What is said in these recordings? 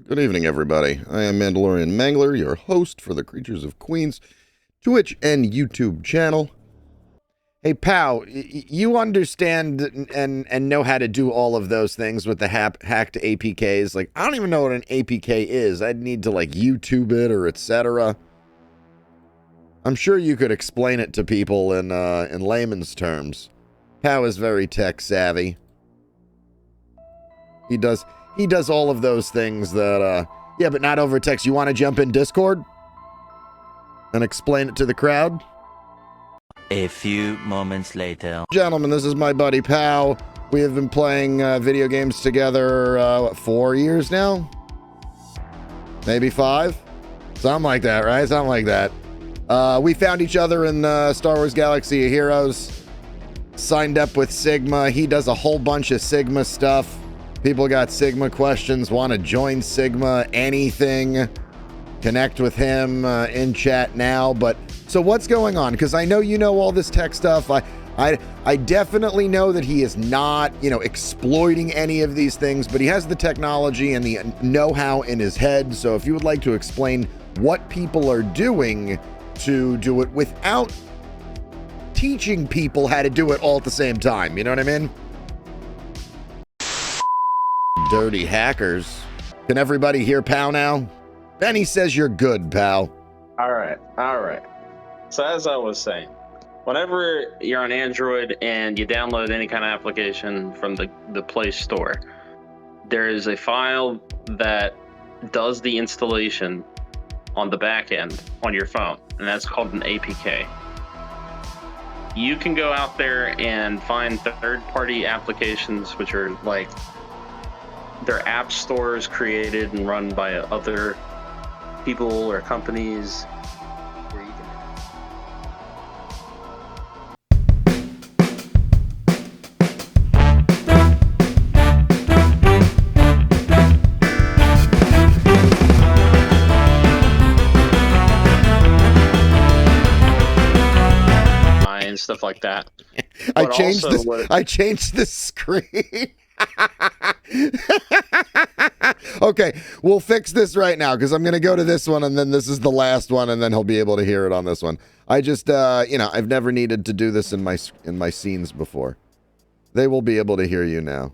Good evening, everybody. I am Mandalorian Mangler, your host for the Creatures of Queens Twitch and YouTube channel. Hey, Pau, you understand and know how to do all of those things with the hacked APKs. Like, I don't even know what an APK is. I'd need to, like, YouTube it or etc. I'm sure you could explain it to people in layman's terms. Pau is very tech savvy. He does all of those things that, yeah, but not over text. You want to jump in Discord and explain it to the crowd? A few moments later. Gentlemen, this is my buddy Pau. We have been playing video games together, what, 4 years now? Maybe 5? Something like that, right? Something like that. We found each other in Star Wars Galaxy of Heroes. Signed up with Sigma. He does a whole bunch of Sigma stuff. People got Sigma questions, want to join Sigma, anything, connect with him in chat now. But so what's going on? Because I know you know all this tech stuff. I definitely know that he is not, exploiting any of these things, but he has the technology and the know-how in his head. So if you would like to explain what people are doing to do it without teaching people how to do it all at the same time, you know what I mean? Dirty hackers. Can everybody hear Pau now? Benny says you're good, Pau. All right. So as I was saying, whenever you're on Android and you download any kind of application from the Play Store, there is a file that does the installation on the back end on your phone, and that's called an APK. You can go out there and find third-party applications, which are like they're app stores created and run by other people or companies where you can and stuff like that. I changed the screen. Okay, we'll fix this right now because I'm going to go to this one and then this is the last one and then he'll be able to hear it on this one. I just, I've never needed to do this in my scenes before. They will be able to hear you now.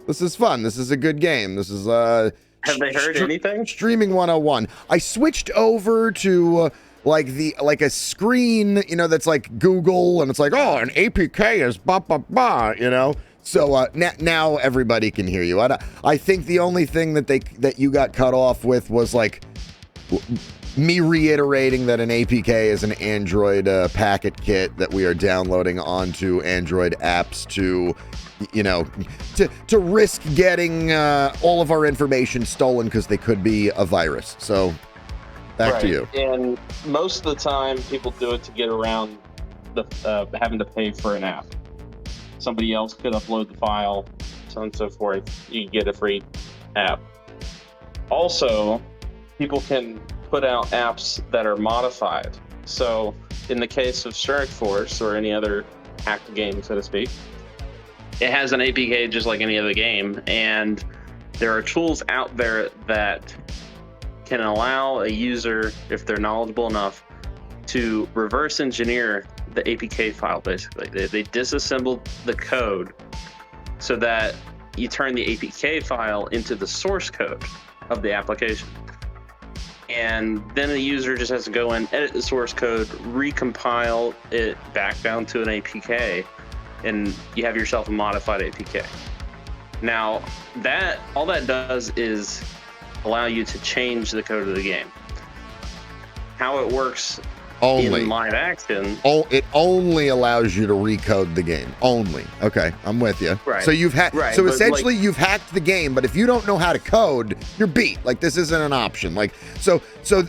This is fun. This is a good game. This is, have they heard anything? Streaming 101. I switched over to, like a screen, that's like Google and it's like, oh, an APK is blah, blah, blah, So now everybody can hear you. I think the only thing that you got cut off with was like me reiterating that an APK is an Android packet kit that we are downloading onto Android apps to risk getting all of our information stolen because they could be a virus. So back to you. And most of the time, people do it to get around the having to pay for an app. Somebody else could upload the file, so on and so forth. You can get a free app. Also, people can put out apps that are modified. So, in the case of Strike Force or any other hacked game, so to speak, it has an APK just like any other game, and there are tools out there that can allow a user, if they're knowledgeable enough, to reverse engineer the APK file. Basically, they disassemble the code so that you turn the APK file into the source code of the application, and then the user just has to go and edit the source code, recompile it back down to an APK, and you have yourself a modified APK. Now, all that does is allow you to change the code of the game. How it works only in live action. It only allows you to recode the game. Only. Okay, I'm with you. Right. So you've Right, so but essentially you've hacked the game, but if you don't know how to code, you're beat. Like, this isn't an option. Like, so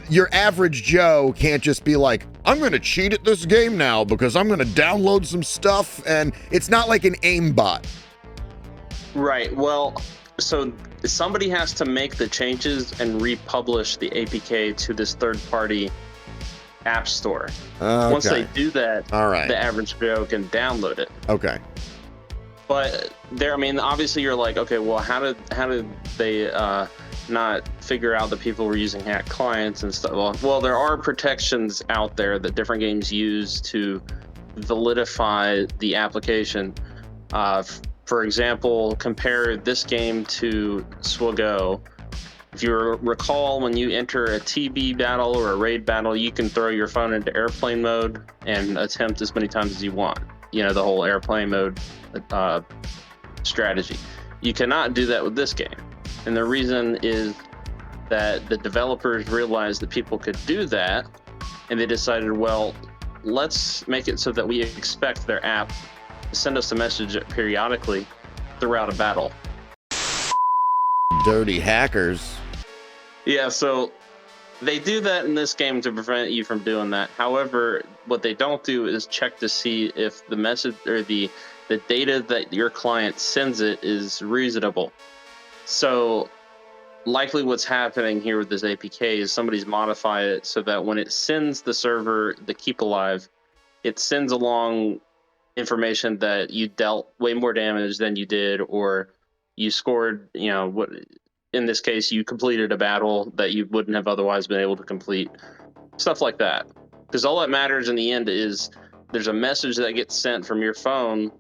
your average Joe can't just be like, I'm going to cheat at this game now because I'm going to download some stuff, and it's not like an aimbot. Right. Well, so somebody has to make the changes and republish the APK to this third-party app store. Okay. Once they do that, all right, the average Joe can download it. Okay. But obviously you're like, okay, well, how did they not figure out that people were using hacked clients and stuff. Well, there are protections out there that different games use to validify the application. For example, compare this game to Swago. If you recall, when you enter a TB battle or a raid battle, you can throw your phone into airplane mode and attempt as many times as you want. You know, the whole airplane mode strategy. You cannot do that with this game. And the reason is that the developers realized that people could do that, and they decided, well, let's make it so that we expect their app to send us a message periodically throughout a battle. Dirty hackers. Yeah, so they do that in this game to prevent you from doing that. However, what they don't do is check to see if the message or the data that your client sends it is reasonable. So likely what's happening here with this APK is somebody's modified it so that when it sends the server the keep alive, it sends along information that you dealt way more damage than you did, or you scored, you know, what in this case you completed a battle that you wouldn't have otherwise been able to complete, stuff like that. Because all that matters in the end is there's a message that gets sent from your phone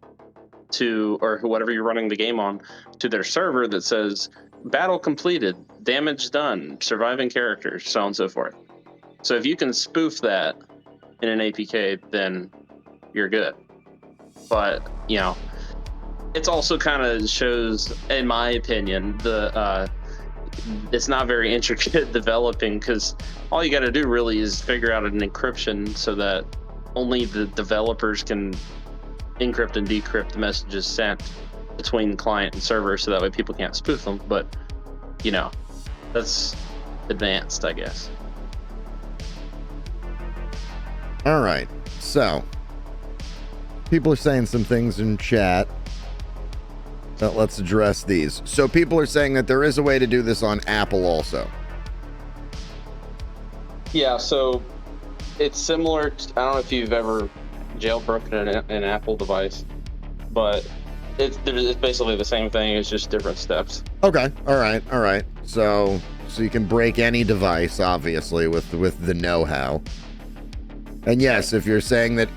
to, or whatever you're running the game on, to their server that says battle completed, damage done, surviving characters, so on and so forth. So if you can spoof that in an APK, then you're good. But, you know, it's also kind of shows, in my opinion, it's not very intricate developing, because all you got to do really is figure out an encryption so that only the developers can encrypt and decrypt the messages sent between client and server, so that way people can't spoof them. But, you know, that's advanced, I guess. All right, so people are saying some things in chat. Let's address these. So people are saying that there is a way to do this on Apple also. Yeah, so it's similar to, I don't know if you've ever jailbroken an Apple device, but it's basically the same thing. It's just different steps. Okay, all right. So you can break any device, obviously, with the know-how. And yes, if you're saying that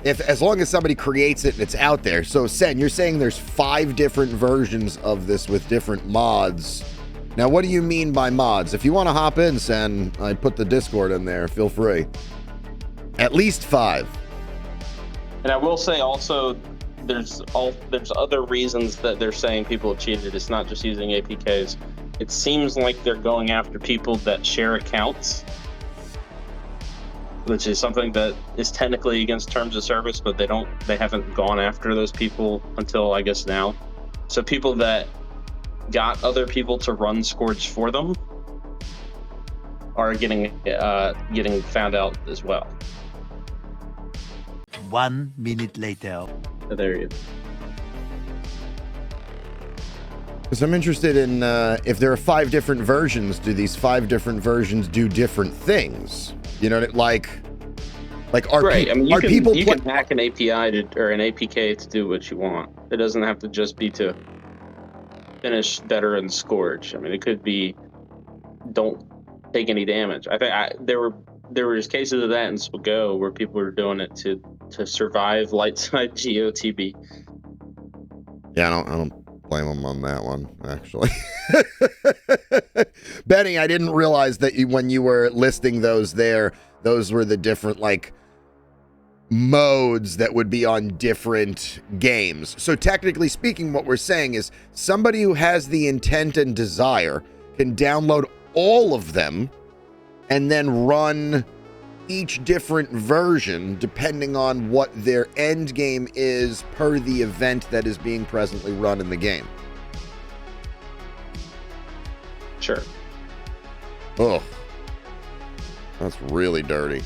as long as somebody creates it and it's out there. So Sen, you're saying there's 5 different versions of this with different mods. Now, what do you mean by mods? If you want to hop in, Sen, I put the Discord in there. Feel free. At least 5. And I will say also, there's other reasons that they're saying people have cheated. It's not just using APKs. It seems like they're going after people that share accounts, which is something that is technically against terms of service, but they haven't gone after those people until, I guess, now. So people that got other people to run Scourge for them are getting found out as well. 1 minute later. So there you go. Because I'm interested in if there are 5 different versions, do these 5 different versions do different things? You know, like are right. I mean, you people can hack an API or an APK to do what you want. It doesn't have to just be to finish better in Scourge. I mean, it could be don't take any damage. I think there were cases of that in Swago where people were doing it to survive light side GOTB. Yeah, I don't blame them on that one, actually. Benny, I didn't realize that when you were listing those were the different, like, modes that would be on different games. So technically speaking, what we're saying is somebody who has the intent and desire can download all of them and then run each different version depending on what their end game is per the event that is being presently run in the game. Sure. Ugh. That's really dirty.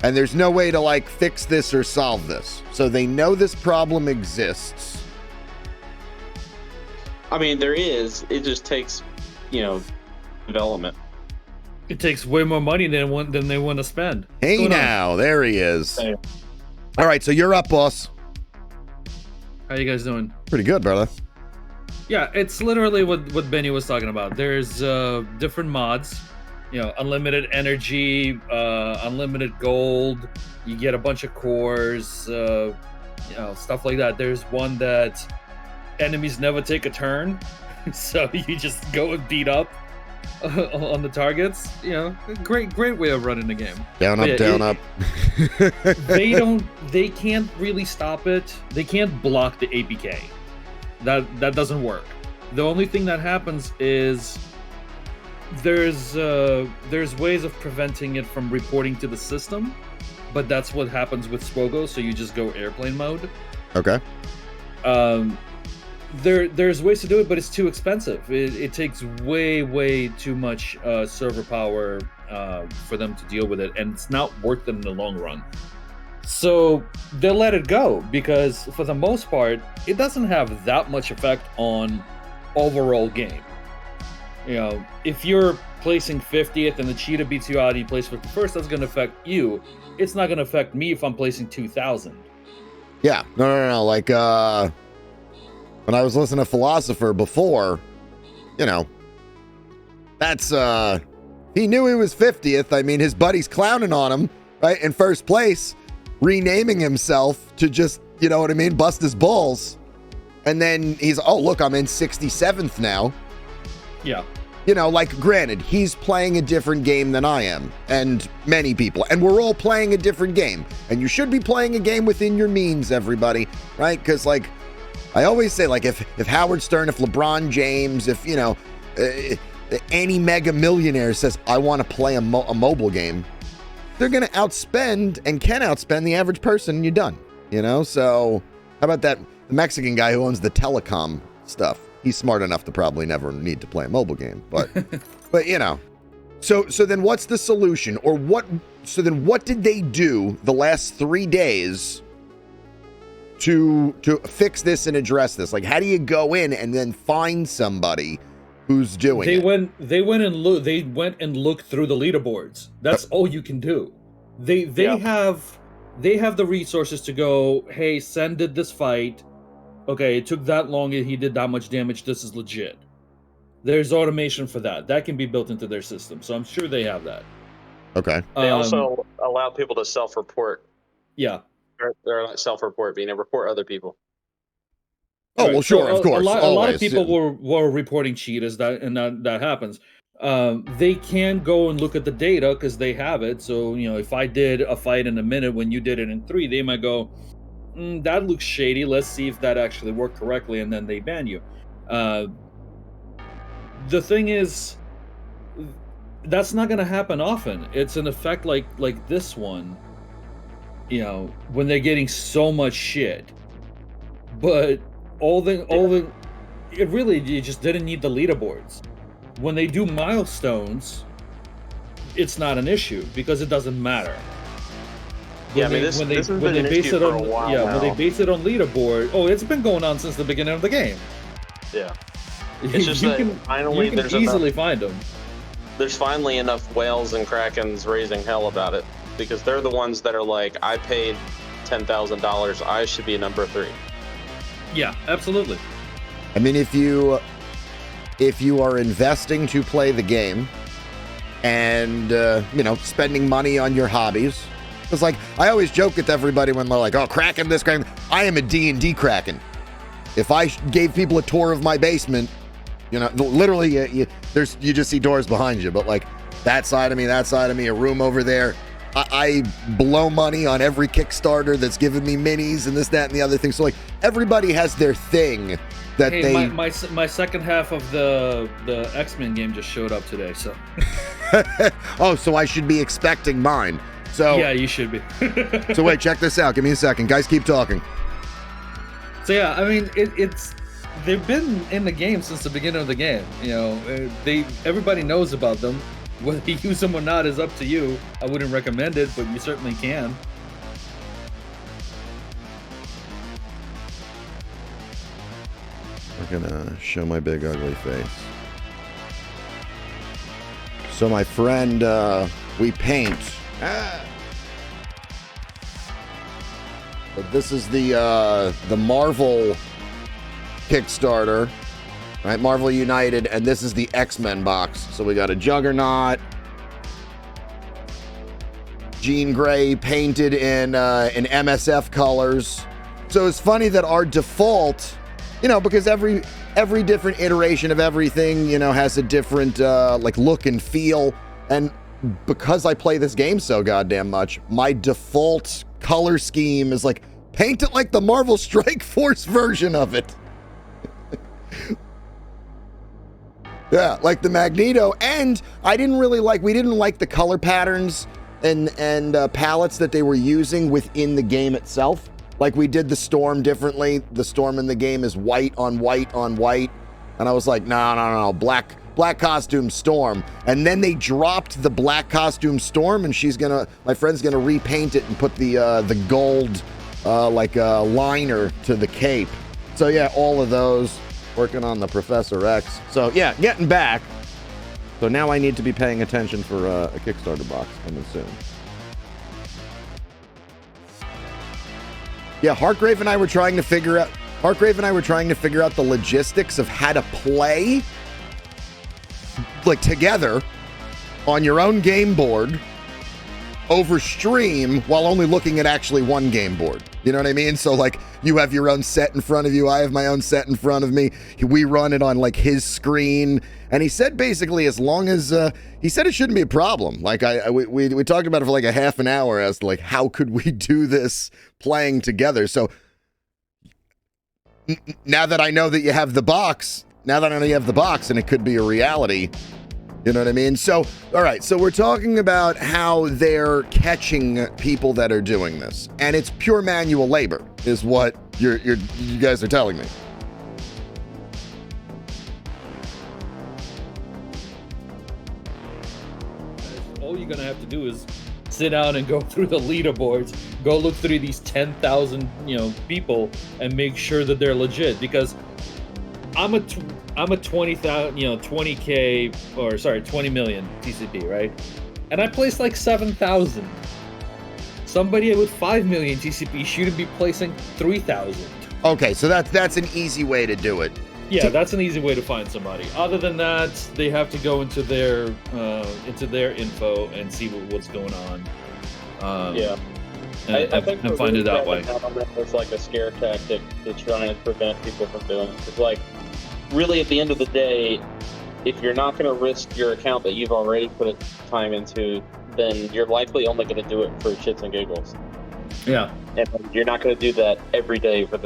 And there's no way to, like, fix this or solve this. So they know this problem exists. I mean, there is. It just takes, development. It takes way more money than they want to spend. Hey now, there he is. Hey. All right, so you're up, boss. How you guys doing? Pretty good, brother. Yeah, it's literally what Benny was talking about. There's different mods, unlimited energy, unlimited gold. You get a bunch of cores, stuff like that. There's one that enemies never take a turn, so you just go and beat up on the targets. Great way of running the game. Down up, down up. They can't really stop it. They can't block the APK. That doesn't work. The only thing that happens is there's ways of preventing it from reporting to the system, but that's what happens with Swogo, so you just go airplane mode. Okay. There's ways to do it, but it's too expensive. It takes way too much server power for them to deal with it, and it's not worth it in the long run. So they'll let it go because, for the most part, it doesn't have that much effect on overall game. If you're placing 50th and the cheetah beats you out and you place 51st, that's going to affect you. It's not going to affect me if I'm placing 2,000. Yeah, no. Like, when I was listening to Philosopher before, that's, he knew he was 50th. I mean, his buddy's clowning on him, right, in first place, renaming himself to just, bust his balls. And then he's, oh, look, I'm in 67th now. Yeah. Like, granted, he's playing a different game than I am, and many people, and we're all playing a different game. And you should be playing a game within your means, everybody, right? Because, like, I always say, like, if Howard Stern, if LeBron James, if, any mega millionaire says, I want to play a mobile game, they're going to outspend and can outspend the average person, and you're done, So, how about that Mexican guy who owns the telecom stuff? He's smart enough to probably never need to play a mobile game, but, So then what's the solution, or what? So then what did they do the last 3 days to fix this and address this? Like, how do you go in and then find somebody who's doing it? They went and looked through the leaderboards. That's all you can do. They have the resources to go, hey, Sen did this fight. Okay, it took that long and he did that much damage. This is legit. There's automation for that. That can be built into their system. So I'm sure they have that. Okay. They also allow people to self-report. Yeah. They're not self-report, being report other people. Oh, well, sure, of course. A lot of people were reporting cheaters, that happens. They can go and look at the data because they have it. So, if I did a fight in a minute when you did it in 3, they might go, that looks shady. Let's see if that actually worked correctly, and then they ban you. The thing is, that's not going to happen often. It's an effect like this one, when they're getting so much shit. But you just didn't need the leaderboards. When they do milestones, it's not an issue because it doesn't matter. When they base it on leaderboard, it's been going on since the beginning of the game. Yeah, it's just that finally you can easily find them. There's finally enough whales and krakens raising hell about it because they're the ones that are like, I paid $10,000, I should be number 3. Yeah, absolutely. I mean, if you are investing to play the game and spending money on your hobbies. It's like, I always joke with everybody when they're like, oh, Kraken this, Kraken. I am a D&D Kraken. If I gave people a tour of my basement, literally, you just see doors behind you, but like that side of me, a room over there. I blow money on every Kickstarter that's given me minis and this, that, and the other thing. So like everybody has their thing that they. My second half of the X-Men game just showed up today, so. Oh, so I should be expecting mine. So yeah, you should be. So wait, check this out. Give me a second, guys. Keep talking. So yeah, I mean, they've been in the game since the beginning of the game. Everybody knows about them. Whether you use them or not is up to you. I wouldn't recommend it, but you certainly can. We're gonna show my big ugly face. So my friend, we paint. But this is the Marvel Kickstarter. right? Marvel United, and this is the X-Men box. So we got a Juggernaut, Jean Grey painted in MSF colors. So it's funny that our default, you know, because every different iteration of everything, you know, has a different like look and feel. And because I play this game so goddamn much, my default color scheme is like, paint it like the Marvel Strike Force version of it. Yeah, like the Magneto. And we didn't like the color patterns and palettes that they were using within the game itself. Like, we did the Storm differently. The Storm in the game is white on white on white. And I was like, no, black costume Storm. And then they dropped the black costume Storm, and my friend's gonna repaint it and put the gold liner to the cape. So yeah, all of those, working on the Professor X. So yeah, getting back. So now I need to be paying attention for a Kickstarter box coming soon. Yeah, Hargrave and I were trying to figure out the logistics of how to play like together on your own game board over stream while only looking at actually one game board. You know what I mean? So like, you have your own set in front of you, I have my own set in front of me, we run it on like his screen, and he said basically as long as he said it shouldn't be a problem. Like we talked about it for like a half an hour as to like how could we do this playing together. So now that I know that you have the box, and it could be a reality, you know what I mean? So, all right, so we're talking about how they're catching people that are doing this, and it's pure manual labor, is what you guys are telling me. All you're gonna have to do is sit down and go through the leaderboards, go look through these 10,000 people, and make sure that they're legit. Because I'm a 20,000, 20K, or sorry, 20 million TCP, right? And I placed like 7,000. Somebody with 5 million TCP shouldn't be placing 3,000. Okay, so that's an easy way to do it. Yeah, that's an easy way to find somebody. Other than that, they have to go into their info and see what's going on. Yeah. I think and find it that way. It's like a scare tactic to try and prevent people from doing it. It's like, really, at the end of the day, if you're not going to risk your account that you've already put time into, then you're likely only going to do it for shits and giggles. Yeah. And you're not going to do that every day for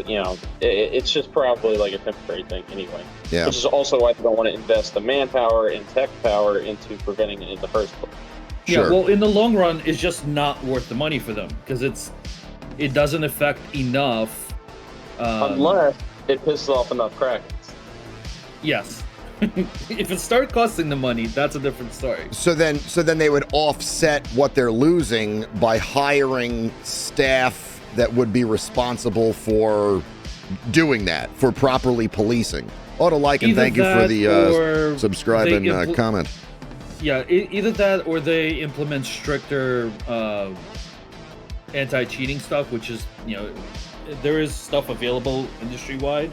it's just probably like a temporary thing anyway. Yeah. Which is also why they don't want to invest the manpower and tech power into preventing it in the first place. Yeah, Sure. well, in the long run, it's just not worth the money for them because it doesn't affect enough. Unless it pisses off enough crackers. Yes. If it starts costing the money, that's a different story. So then they would offset what they're losing by hiring staff that would be responsible for doing that, for properly policing. Auto like and thank you for the subscribe and comment. Yeah, either that or they implement stricter anti-cheating stuff, which is, there is stuff available industry-wide,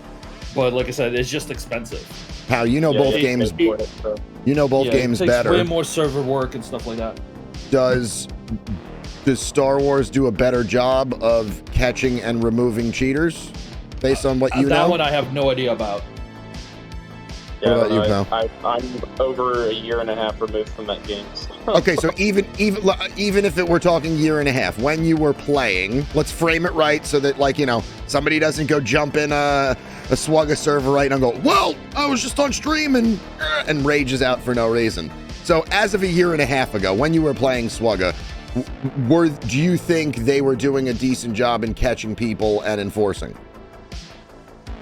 but like I said, it's just expensive. How both games games it takes better. Way more server work and stuff like that. Does Star Wars do a better job of catching and removing cheaters based on what you know? That one I have no idea about. Yeah, what about you, Pal? I'm over a year and a half removed from that game. Okay, so even if it were talking year and a half, when you were playing, let's frame it right so that somebody doesn't go jump in a Swugga server right now and go, well, I was just on stream and rages out for no reason. So as of a year and a half ago, when you were playing Swugga, do you think they were doing a decent job in catching people and enforcing?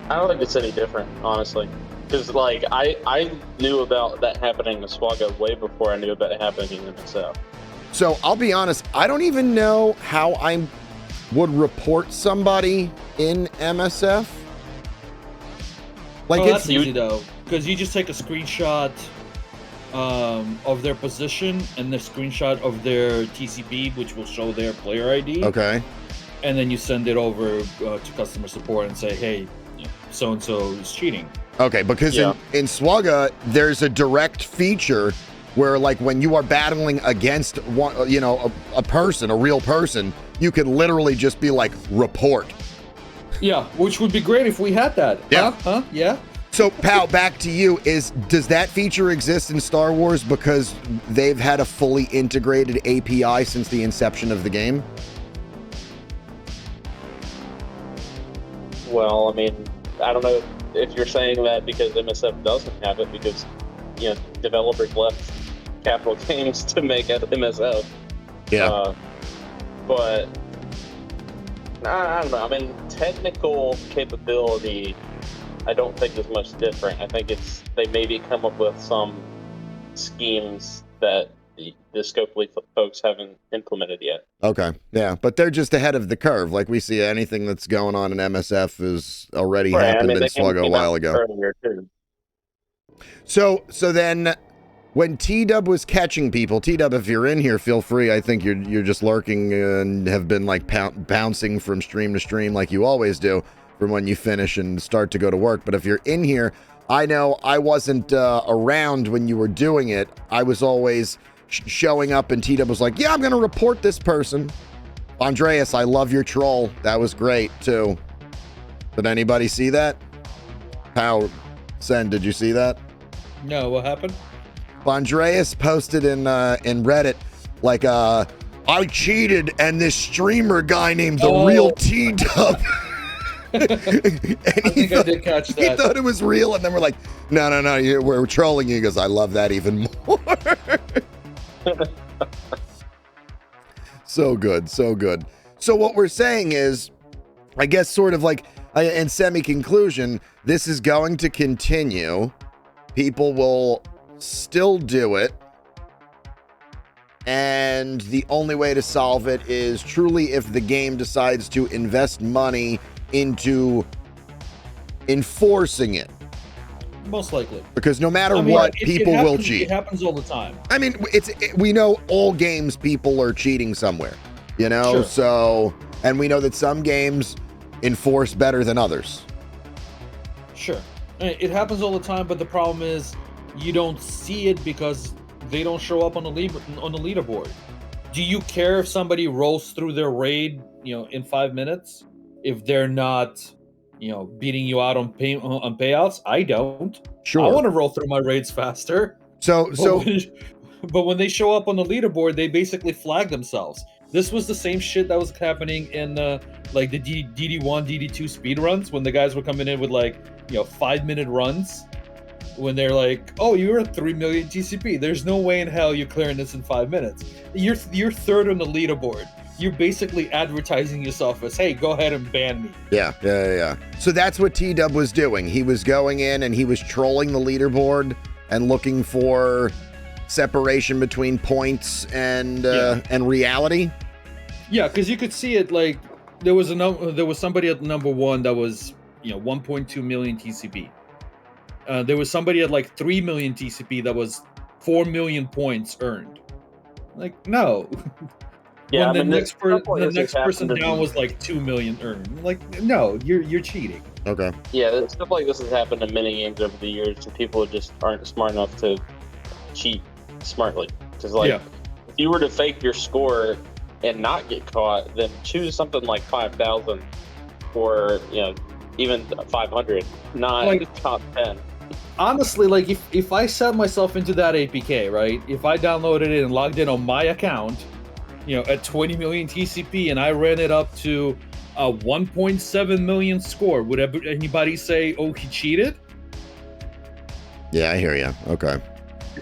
I don't think it's any different, honestly. Because, I knew about that happening in Swugga way before I knew about it happening in MSF. So, I'll be honest, I don't even know how I would report somebody in MSF. That's easy, though. Because you just take a screenshot of their position and the screenshot of their TCP, which will show their player ID. Okay. And then you send it over to customer support and say, hey, so-and-so is cheating. Okay, because in Swugga, there's a direct feature where, like, when you are battling against one, you know, a person, a real person, you can literally just be like, report. Yeah, which would be great if we had that. Yeah. Huh? Yeah. So, Pau, back to you. Does that feature exist in Star Wars because they've had a fully integrated API since the inception of the game? Well, I mean, I don't know if you're saying that because MSF doesn't have it because, you know, developers left Capital Games to make it MSF. Yeah. But I don't know. I mean, technical capability, I don't think is much different. I think they maybe come up with some schemes that the Scopely folks haven't implemented yet. Okay, yeah, but they're just ahead of the curve. Like, we see anything that's going on in MSF has already happened in Swugga a while ago. Earlier too. So then, when T-Dub was catching people, T-Dub, if you're in here, feel free. I think you're just lurking and have been like bouncing from stream to stream like you always do from when you finish and start to go to work. But if you're in here, I know I wasn't around when you were doing it. I was always showing up and T-Dub was like, yeah, I'm gonna report this person. Andreas, I love your troll. That was great too. Did anybody see that? How, Sen, did you see that? No, what happened? Andreas posted in Reddit like, I cheated and this streamer guy named the real T-Dub. I think I did catch that. He thought it was real, and then we're like, no, we're trolling you. He goes, I love that even more. So good. So what we're saying is, I guess sort of like in semi-conclusion, this is going to continue. People will still do it. And the only way to solve it is truly if the game decides to invest money into enforcing it. Most likely. Because no matter what, people will cheat. It happens all the time. I mean, we know all games people are cheating somewhere, you know? Sure. So, and we know that some games enforce better than others. Sure. It happens all the time, but the problem is you don't see it because they don't show up on the leaderboard. Do you care if somebody rolls through their raid, you know, in 5 minutes? If they're not, you know, beating you out on payouts? I don't. Sure. I want to roll through my raids faster. But when they show up on the leaderboard, they basically flag themselves. This was the same shit that was happening in like the DD1, DD2 speed runs when the guys were coming in with like, you know, 5-minute runs. When they're like, oh, you're at 3 million TCP. There's no way in hell you're clearing this in 5 minutes. You're third on the leaderboard. You're basically advertising yourself as, hey, go ahead and ban me. Yeah. So that's what T-Dub was doing. He was going in and he was trolling the leaderboard and looking for separation between points and reality. Yeah, because you could see it like there was somebody at number 1 that was, you know, 1.2 million TCP. There was somebody at like 3 million TCP that was 4 million points earned. Like, no. Yeah, when the next person down was like 2 million earned. Like, no, you're cheating. Okay. Yeah, stuff like this has happened in many games over the years, and people just aren't smart enough to cheat smartly. Because, like, if you were to fake your score and not get caught, then choose something like 5,000 or, you know, even 500, not like, top 10. Honestly, like, if I set myself into that APK, right? If I downloaded it and logged in on my account, you know, at 20 million TCP, and I ran it up to a 1.7 million score, would anybody say, oh, he cheated? Yeah, I hear you. Okay.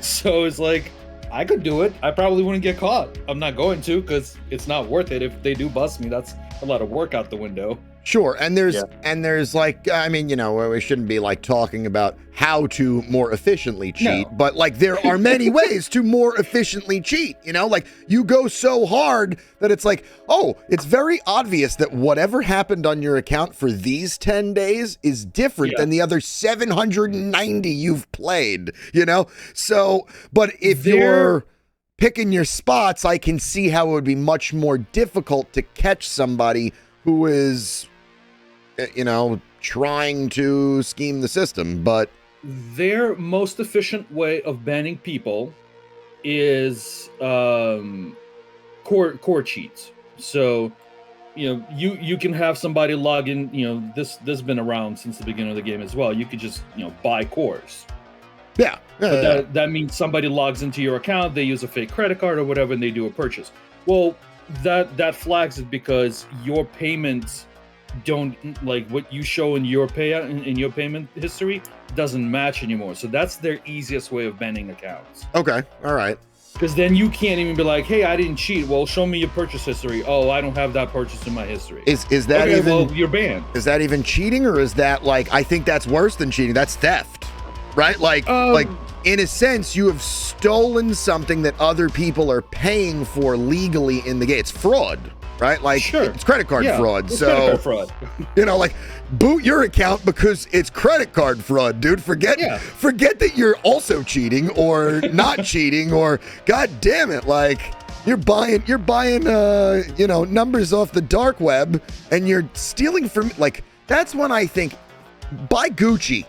So it's like, I could do it. I probably wouldn't get caught. I'm not going to, because it's not worth it. If they do bust me, that's a lot of work out the window. Sure, and there's like, I mean, you know, we shouldn't be like talking about how to more efficiently cheat, but like there are many ways to more efficiently cheat, you know, like you go so hard that it's like, oh, it's very obvious that whatever happened on your account for these 10 days is different than the other 790 you've played, you know? So, but if you're picking your spots, I can see how it would be much more difficult to catch somebody who is trying to scheme the system, but their most efficient way of banning people is core cheats. So you can have somebody log in. This has been around since the beginning of the game as well. You could just buy cores. Yeah. That means somebody logs into your account, they use a fake credit card or whatever, and they do a purchase. Well, that flags it because your payments don't, like, what you show in your payment history doesn't match anymore. So that's their easiest way of banning accounts. Okay, all right. Because then you can't even be like, hey, I didn't cheat. Well, show me your purchase history. Oh, I don't have that purchase in my history. Is that okay, even? Well, you're banned. Is that even cheating, or is that like? I think that's worse than cheating. That's theft, right? Like in a sense, you have stolen something that other people are paying for legally in the game. It's fraud, right? Like, sure. It's credit card fraud. It's so credit card fraud. like, boot your account because it's credit card fraud, dude. Forget that you're also cheating or not cheating, or god damn it, like you're buying numbers off the dark web and you're stealing from, like, that's when I think buy Gucci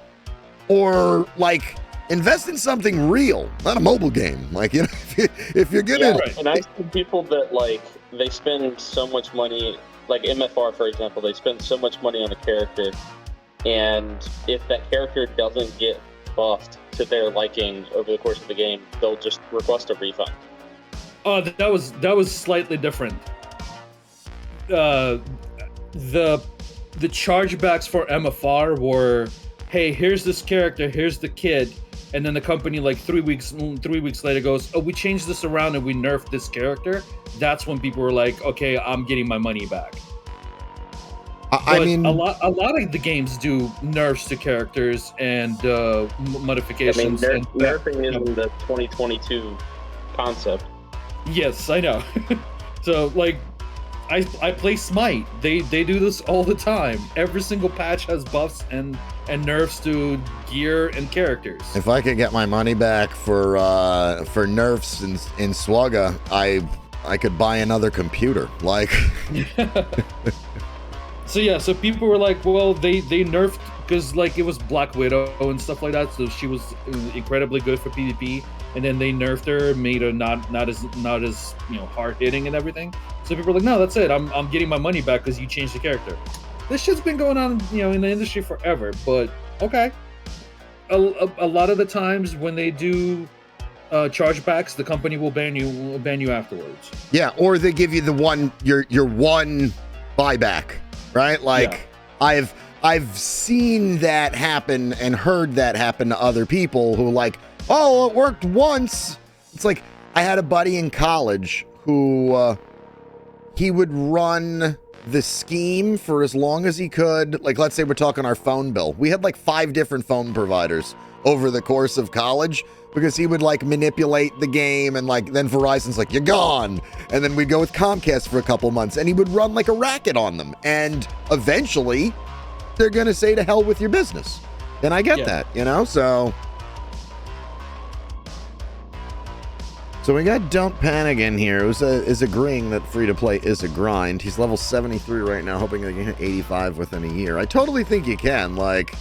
or like invest in something real, not a mobile game. Like, if you're gonna. Yeah, and I see people that, like, they spend so much money, like MFR, for example, they spend so much money on a character, and if that character doesn't get buffed to their liking over the course of the game, they'll just request a refund. Oh, that was slightly different. The chargebacks for MFR were, hey, here's this character, here's the kid, and then the company, like 3 weeks later, goes, oh, we changed this around and we nerfed this character. That's when people were like, okay, I'm getting my money back. I mean, a lot of the games do nerfs to characters and modifications. I mean, nerfing isn't the 2022 concept. Yes, I know. So, like, I play Smite. They do this all the time. Every single patch has buffs and nerfs to gear and characters. If I could get my money back for nerfs in Swagga, I could buy another computer. Like. So people were like, well, they nerfed because, like, it was Black Widow and stuff like that. So she was incredibly good for PvP, and then they nerfed her, made her not as hard hitting and everything. So people were like, no, that's it. I'm getting my money back because you changed the character. This shit's been going on, in the industry forever. But okay, a lot of the times when they do chargebacks, the company will ban you afterwards. Yeah, or they give you your one buyback, right? Like, yeah. I've seen that happen and heard that happen to other people who, like, oh, it worked once. It's like, I had a buddy in college who he would run the scheme for as long as he could. Like, let's say we're talking our phone bill. We had like 5 different phone providers over the course of college because he would, like, manipulate the game, and, like, then Verizon's like, you're gone. And then we'd go with Comcast for a couple months, and he would run like a racket on them. And eventually they're going to say to hell with your business. And I get that, So we got Don't Panic in here, who is agreeing that free-to-play is a grind. He's level 73 right now, hoping that he can hit 85 within a year. I totally think you can. Like,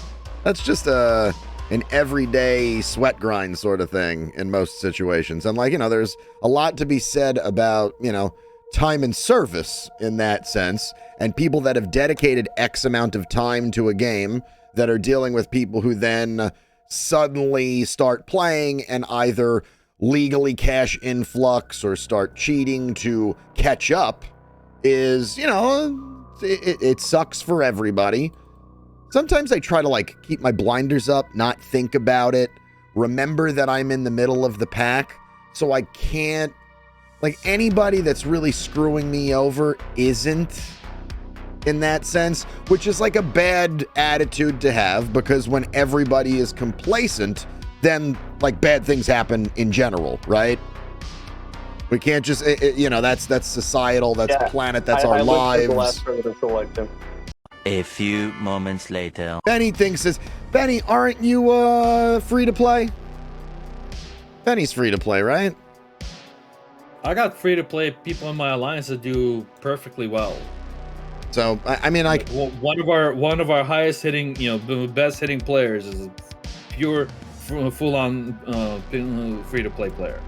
that's just an everyday sweat grind sort of thing in most situations. And, like, there's a lot to be said about, time and service in that sense, and people that have dedicated X amount of time to a game that are dealing with people who then suddenly start playing and either legally cash influx or start cheating to catch up is, it sucks for everybody. Sometimes I try to, like, keep my blinders up, not think about it, remember that I'm in the middle of the pack, so I can't, like, anybody that's really screwing me over isn't, in that sense, which is like a bad attitude to have, because when everybody is complacent, then, like, bad things happen in general, right? We can't just, that's societal, that's planet, that's our lives. A few moments later. Benny says, Benny, aren't you free to play? Benny's free to play, right? I got free to play people in my alliance that do perfectly well. So I mean, like one of our highest hitting, the best hitting players is a pure full on free to play player.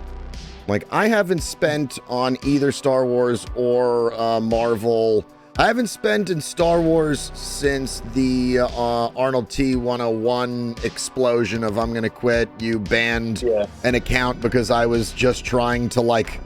Like, I haven't spent on either Star Wars or Marvel. I haven't spent in Star Wars since the Arnold T101 explosion of I'm gonna quit. You banned an account because I was just trying to, like,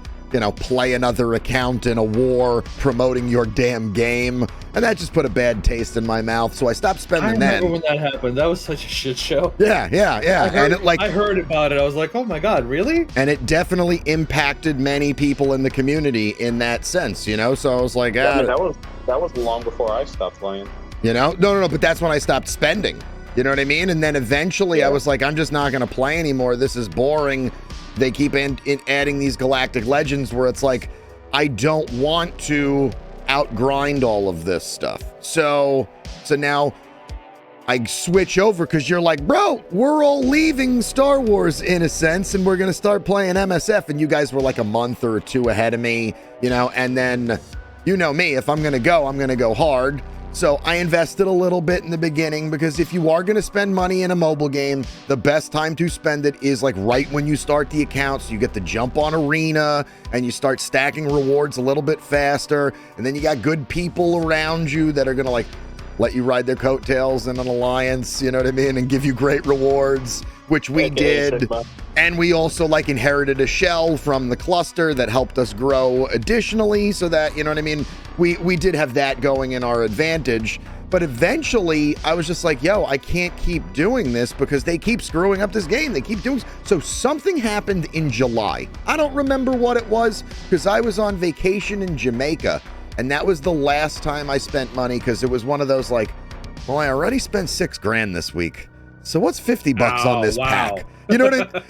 play another account in a war promoting your damn game. And that just put a bad taste in my mouth. So I stopped spending that. I remember when that happened. That was such a shit show. Yeah. I heard about it. I was like, oh my God, really? And it definitely impacted many people in the community in that sense, So I was like, that was long before I stopped playing. No, but that's when I stopped spending. You know what I mean? And then eventually I was like, I'm just not going to play anymore. This is boring. They keep adding these Galactic Legends where it's like, I don't want to outgrind all of this stuff. So now I switch over because you're like, bro, we're all leaving Star Wars in a sense, and we're going to start playing MSF. And you guys were like a month or two ahead of me, and then, me, if I'm going to go, I'm going to go hard. So I invested a little bit in the beginning because if you are going to spend money in a mobile game, the best time to spend it is like right when you start the account. So you get to jump on Arena and you start stacking rewards a little bit faster. And then you got good people around you that are going to like let you ride their coattails in an alliance, you know what I mean? And give you great rewards, which we did. And we also like inherited a shell from the cluster that helped us grow additionally so that, you know what I mean? We did have that going in our advantage. But eventually I was just like, yo, I can't keep doing this because they keep screwing up this game. They keep doing. So something happened in July. I don't remember what it was because I was on vacation in Jamaica. And that was the last time I spent money because it was one of those like, well, I already spent $6,000 this week. So what's $50 on this pack? You know what I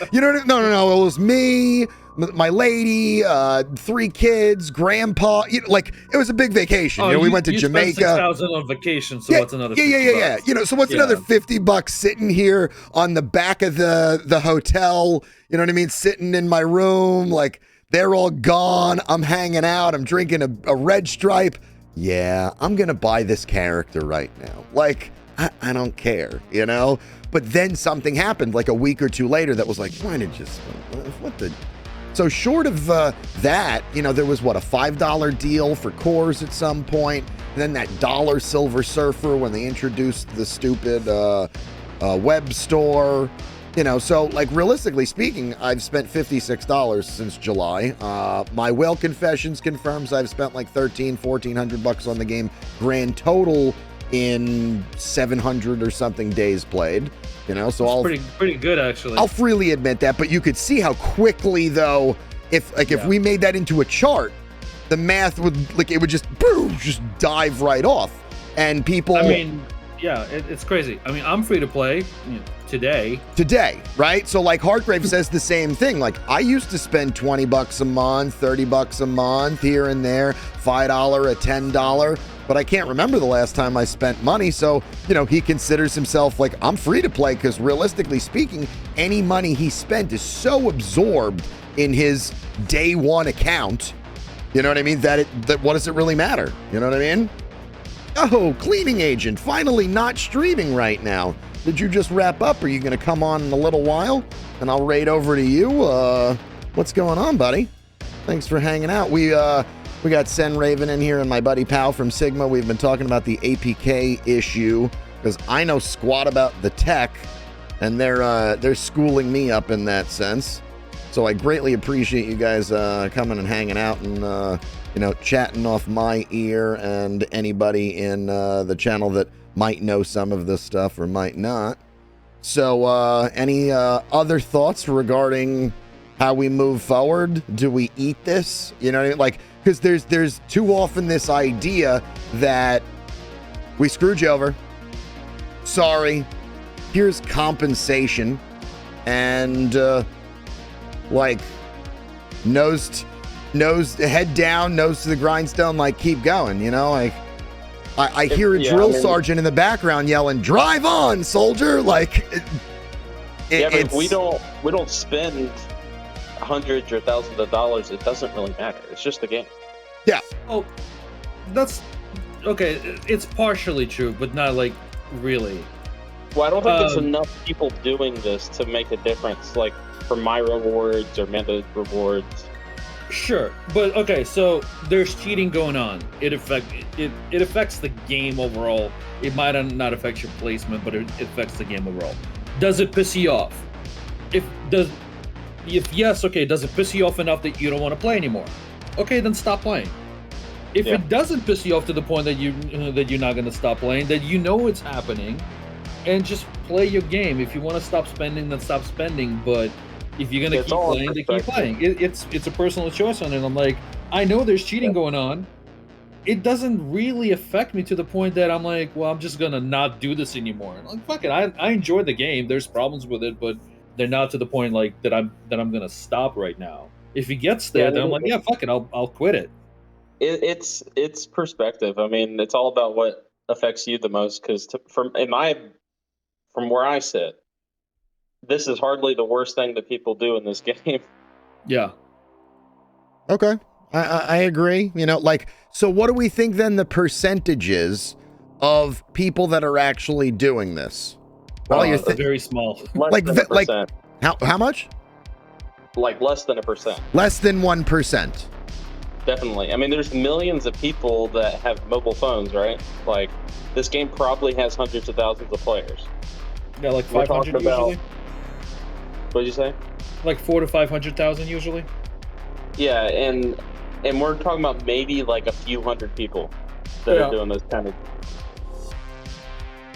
No. It was me, my lady, 3 kids, grandpa. It was a big vacation. We went to Jamaica. Spent $6,000 on vacation. So what's another? Yeah. So what's another $50 sitting here on the back of the hotel? You know what I mean? Sitting in my room, like they're all gone. I'm hanging out. I'm drinking a Red Stripe. Yeah, I'm gonna buy this character right now. Like I don't care, But then something happened like a week or two later that was like, why did you, what the? So short of that, there was a $5 deal for cores at some point. And then that $1 Silver Surfer when they introduced the stupid web store. So like realistically speaking, I've spent $56 since July. My Whale Confessions confirms I've spent like $1,400 on the game. Grand total in 700 or something days played, so I'll pretty good actually. I'll freely admit that, but you could see how quickly though, if we made that into a chart, the math would it would just dive right off, and people. I mean, yeah, it's crazy. I mean, I'm free to play today, right? So like Heartgrave says the same thing. Like I used to spend $20 a month, $30 a month here and there, $5 a $10. But I can't remember the last time I spent money. So, he considers himself like, I'm free to play because realistically speaking, any money he spent is so absorbed in his day one account. You know what I mean? That what does it really matter? You know what I mean? Oh, Cleaning Agent, finally not streaming right now. Did you just wrap up? Are you going to come on in a little while? And I'll raid over to you. What's going on, buddy? Thanks for hanging out. We got SenRaven in here and my buddy Pau from Sigma. We've been talking about the APK issue because I know squat about the tech, and they're schooling me up in that sense. So I greatly appreciate you guys coming and hanging out and chatting off my ear and anybody in the channel that might know some of this stuff or might not. So any other thoughts regarding how we move forward? Do we eat this? You know what I mean? Like, because there's too often this idea that we screwed you over. Sorry. Here's compensation. And head down, nose to the grindstone, like keep going, like I hear a drill sergeant in the background yelling, "Drive on, soldier!" Like, but we don't spend hundreds or thousands of dollars. It doesn't really matter. It's just a game. Yeah. Oh, that's okay, it's partially true, but not like really. Well, I don't think there's enough people doing this to make a difference, like for my rewards or Meta rewards. Sure, but okay, so there's cheating going on. It affects the game overall. It might not affect your placement, but it affects the game overall. Does it piss you off? If yes, okay, does it piss you off enough that you don't want to play anymore? Okay, then stop playing. If it doesn't piss you off to the point that you're not going to stop playing, that you know it's happening, and just play your game. If you want to stop spending, then stop spending. But if you're going to keep playing, then keep playing. It's a personal choice on it. I'm like, I know there's cheating going on. It doesn't really affect me to the point that I'm like, well, I'm just going to not do this anymore. I'm like, fuck it, I enjoy the game. There's problems with it, but they're not to the point like that I'm going to stop right now. If it gets there, then I'm like, yeah, fuck it, I'll quit it. It's perspective. I mean, it's all about what affects you the most. Because from where I sit, this is hardly the worst thing that people do in this game. Yeah. Okay, I agree. You know, like, so what do we think then the percentage is of people that are actually doing this? Well, you're very small. Less than 1%. How much? Like less than 1%. Less than 1%. Definitely. I mean, there's millions of people that have mobile phones, right? Like, this game probably has hundreds of thousands of players. Yeah, like 500 usually. What did you say? Like 400 to 500,000 usually. Yeah, and we're talking about maybe like a few hundred people that are doing this kind of.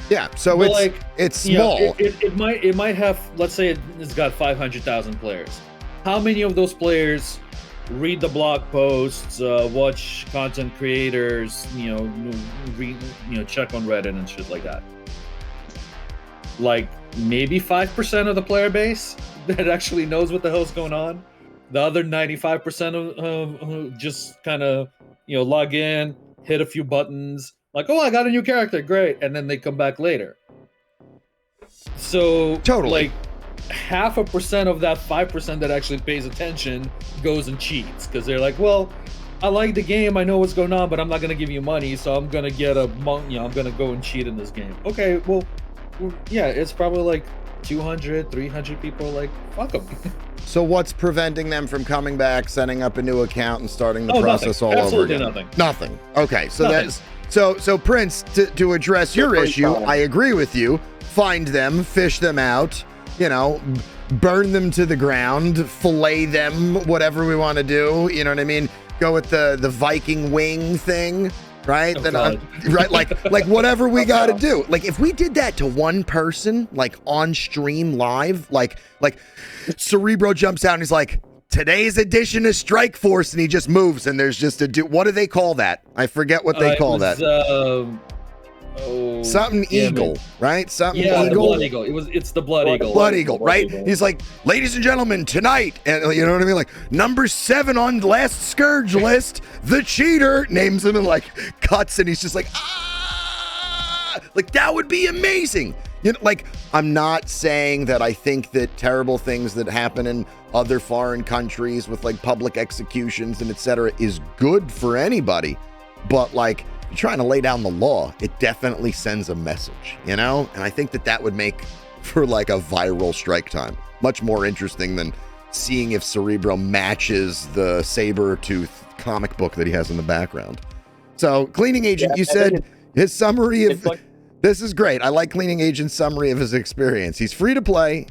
Yeah, so it's small. It might have, let's say it's got 500,000 players. How many of those players read the blog posts, watch content creators, check on Reddit and shit like that? Like maybe 5% of the player base that actually knows what the hell's going on. The other 95% of just kind of log in, hit a few buttons, like, oh, I got a new character, great, and then they come back later. So totally, like 0.5% of that 5% that actually pays attention goes and cheats because they're like, well, I like the game, I know what's going on, but I'm not gonna give you money, so I'm gonna get I'm gonna go and cheat in this game. Okay, well, yeah, it's probably like 200, 300 people. Like, fuck them. So what's preventing them from coming back, setting up a new account, and starting the process all over again? Nothing. Okay, so that's so Prince, to address your issue, I agree with you. Find them, fish them out, burn them to the ground, fillet them, whatever we want to do. You know what I mean? Go with the Viking wing thing, right? Right, like whatever we got to do. Like if we did that to one person, like on stream live, like Cerebro jumps out and he's like, today's edition of Strike Force, and he just moves and there's just what do they call that? I forget what they call that. Something eagle, right? Something eagle. The blood eagle. It's the blood eagle. Blood eagle, right? He's like, ladies and gentlemen, tonight, and you know what I mean? Like number 7 on the last Scourge list, the cheater, names him and like cuts, and he's just like, ah, like that would be amazing. Like I'm not saying that I think that terrible things that happen in other foreign countries with like public executions and etc. is good for anybody, but like you're trying to lay down the law, it definitely sends a message, and I think that would make for like a viral strike time much more interesting than seeing if Cerebro matches the Saber-tooth comic book that he has in the background. So Cleaning Agent, you said his summary of this is great. I like Cleaning Agent's summary of his experience. He's free to play.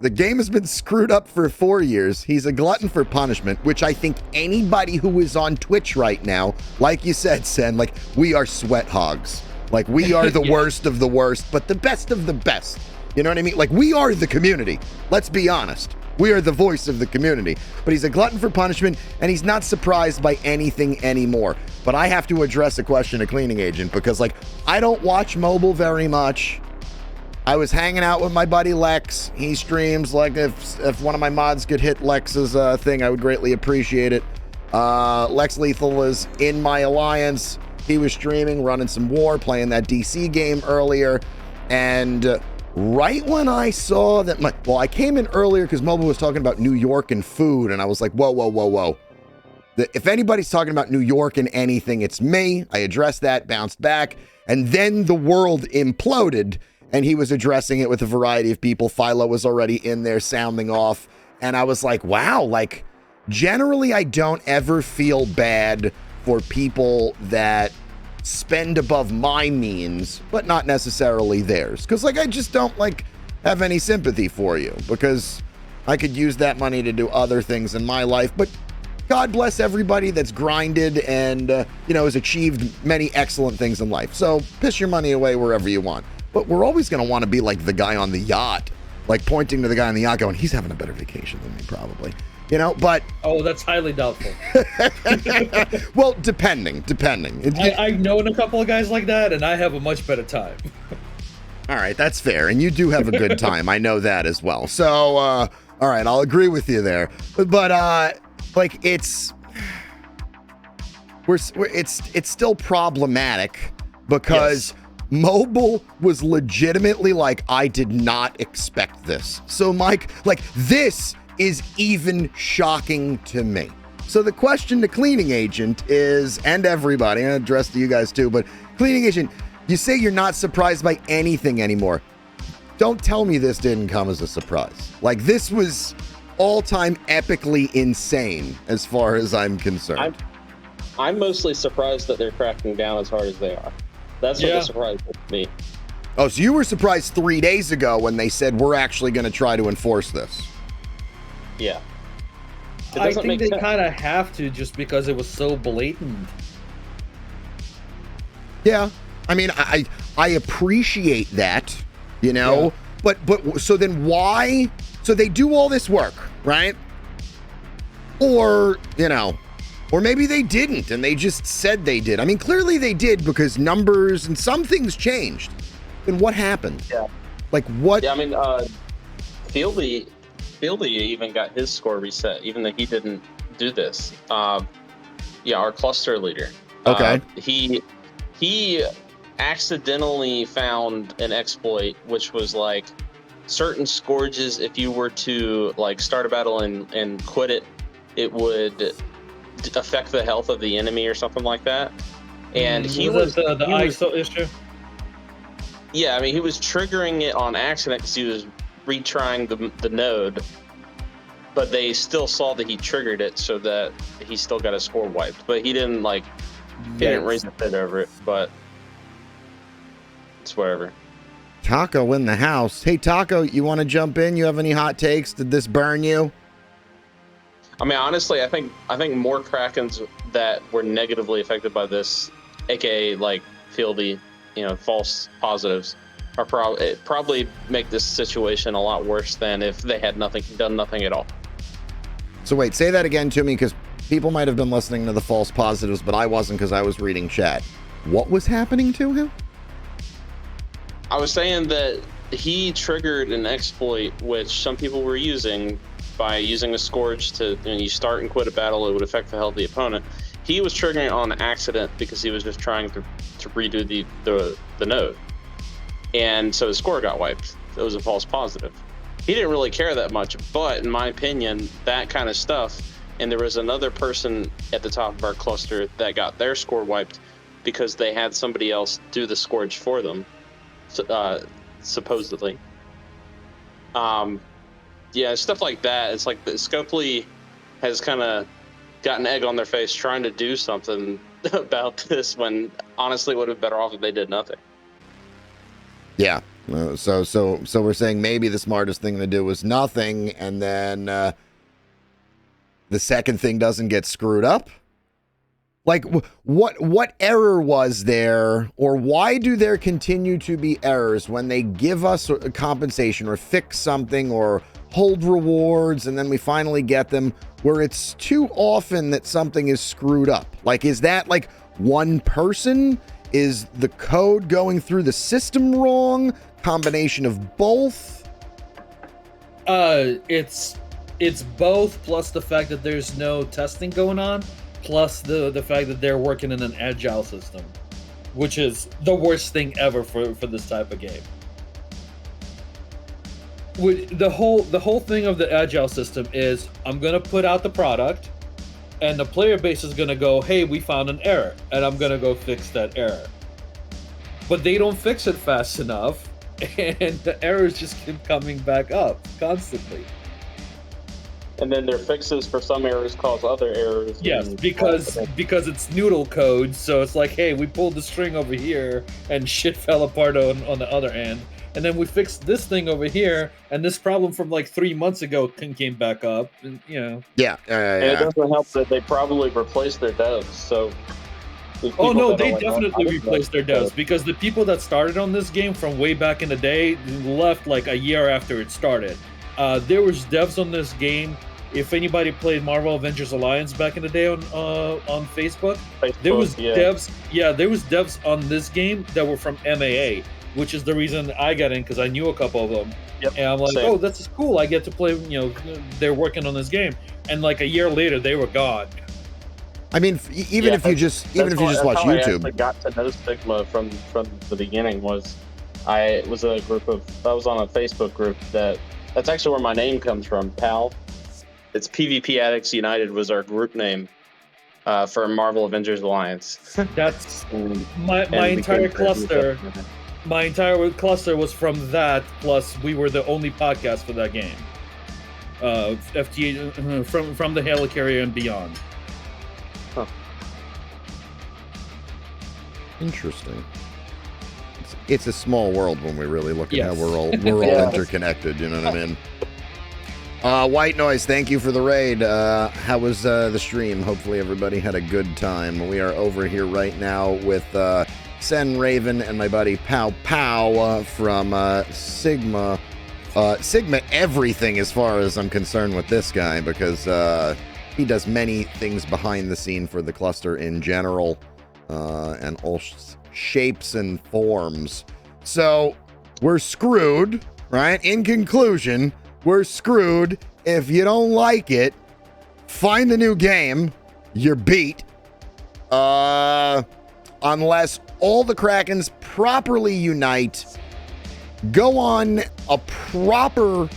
The game has been screwed up for 4 years. He's a glutton for punishment, which I think anybody who is on Twitch right now, like you said, Sen, like we are sweat hogs. Like we are the worst of the worst, but the best of the best. You know what I mean? Like we are the community. Let's be honest. We are the voice of the community. But he's a glutton for punishment, and he's not surprised by anything anymore. But I have to address a question to Cleaning Agent because, like, I don't watch mobile very much. I was hanging out with my buddy Lex. He streams. Like, if one of my mods could hit Lex's thing, I would greatly appreciate it. Lex Lethal is in my alliance. He was streaming, running some war, playing that DC game earlier. And right when I saw that I came in earlier because Mobile was talking about New York and food, and I was like, whoa. If anybody's talking about New York and anything, it's me. I addressed that, bounced back, and then the world imploded, and he was addressing it with a variety of people. Philo was already in there sounding off, and I was like, wow, like, generally I don't ever feel bad for people that spend above my means, but not necessarily theirs. Because, like, I just don't, like, have any sympathy for you, because I could use that money to do other things in my life, but God bless everybody that's grinded and, has achieved many excellent things in life. So piss your money away wherever you want. But we're always going to want to be like the guy on the yacht, like pointing to the guy on the yacht going, he's having a better vacation than me probably, but... Oh, that's highly doubtful. Well, depending. I've known a couple of guys like that, and I have a much better time. All right, that's fair. And you do have a good time. I know that as well. So, all right, I'll agree with you there. But, it's still problematic because mobile was legitimately like, I did not expect this. So Mike, this is even shocking to me. So the question to Cleaning Agent is, and everybody, I'm addressed to you guys too, but Cleaning Agent, you say you're not surprised by anything anymore. Don't tell me this didn't come as a surprise. This was all-time epically insane as far as I'm concerned. I'm mostly surprised that they're cracking down as hard as they are. That's what surprised me. Oh, so you were surprised 3 days ago when they said we're actually going to try to enforce this. Yeah. I think they kind of have to, just because it was so blatant. Yeah. I mean, I appreciate that, but so then why? So they do all this work, right? Or, or maybe they didn't and they just said they did. I mean, clearly they did because numbers and some things changed. Then what happened? Yeah. What? Yeah, I mean, Fieldy even got his score reset, even though he didn't do this. Our cluster leader. Okay. He accidentally found an exploit, which was certain scourges, if you were to start a battle and quit it, it would affect the health of the enemy or something like that. And he was the ISO issue. Yeah, I mean, he was triggering it on accident because he was retrying the node, but they still saw that he triggered it, so that he still got his score wiped. But he didn't didn't raise a fit over it. But it's whatever. Taco in the house. Hey, Taco, you want to jump in? You have any hot takes? Did this burn you? I mean, honestly, I think more Krakens that were negatively affected by this, aka Fieldy, false positives, are probably make this situation a lot worse than if they had done nothing at all. So wait, say that again to me, because people might have been listening to the false positives, but I wasn't, because I was reading chat. What was happening to him? I was saying that he triggered an exploit which some people were using by using a scourge to, when you start and quit a battle, it would affect the health of the opponent. He was triggering it on accident because he was just trying to redo the node. And so his score got wiped. It was a false positive. He didn't really care that much, but in my opinion, that kind of stuff, and there was another person at the top of our cluster that got their score wiped because they had somebody else do the scourge for them. Supposedly. Stuff like that. It's like the Scopely has kind of got an egg on their face trying to do something about this, when honestly would have been better off if they did nothing. Yeah. So we're saying maybe the smartest thing to do was nothing, and then the second thing doesn't get screwed up. What error was there, or why do there continue to be errors when they give us a compensation or fix something or hold rewards, and then we finally get them, where it's too often that something is screwed up? Is that one person? Is the code going through the system wrong? Combination of both? It's both, plus the fact that there's no testing going on, plus the fact that they're working in an agile system, which is the worst thing ever for this type of game. The whole thing of the agile system is, I'm gonna put out the product, and the player base is gonna go, hey, we found an error, and I'm gonna go fix that error. But they don't fix it fast enough, and the errors just keep coming back up constantly. And then their fixes for some errors cause other errors. Yes, because it's noodle code, so it's like, hey, we pulled the string over here, and shit fell apart on the other end. And then we fixed this thing over here, and this problem from like 3 months ago came back up. And, you know. Yeah. And it doesn't help that they probably replaced their devs. So. Oh no, they definitely replaced their devs because the people that started on this game from way back in the day left like a year after it started. There was devs on this game. If anybody played Marvel Avengers Alliance back in the day on Facebook, there was devs. Yeah, there was devs on this game that were from MAA. Which is the reason I got in because I knew a couple of them. Yep, and I'm like, oh, this is cool. I get to play, you know, they're working on this game. And like a year later, they were gone. I mean, even if you just watch YouTube. I got to know Sigma from the beginning. I was on a Facebook group that's actually where my name comes from, PAL. It's PvP Addicts United was our group name for Marvel Avengers Alliance. That's my entire cluster. My entire cluster was from that. Plus, we were the only podcast for that game. FTA from the Helicarrier and beyond. Huh. Interesting. It's a small world when we really look at how we're all interconnected. You know what I mean? White Noise, thank you for the raid. How was the stream? Hopefully everybody had a good time. We are over here right now with SenRaven and my buddy PauPau from Sigma. Sigma everything as far as I'm concerned with this guy because he does many things behind the scene for the cluster in general and all shapes and forms. So we're screwed, right? In conclusion, we're screwed. If you don't like it, find a new game. You're beat. Unless all the Krakens properly unite, go on a proper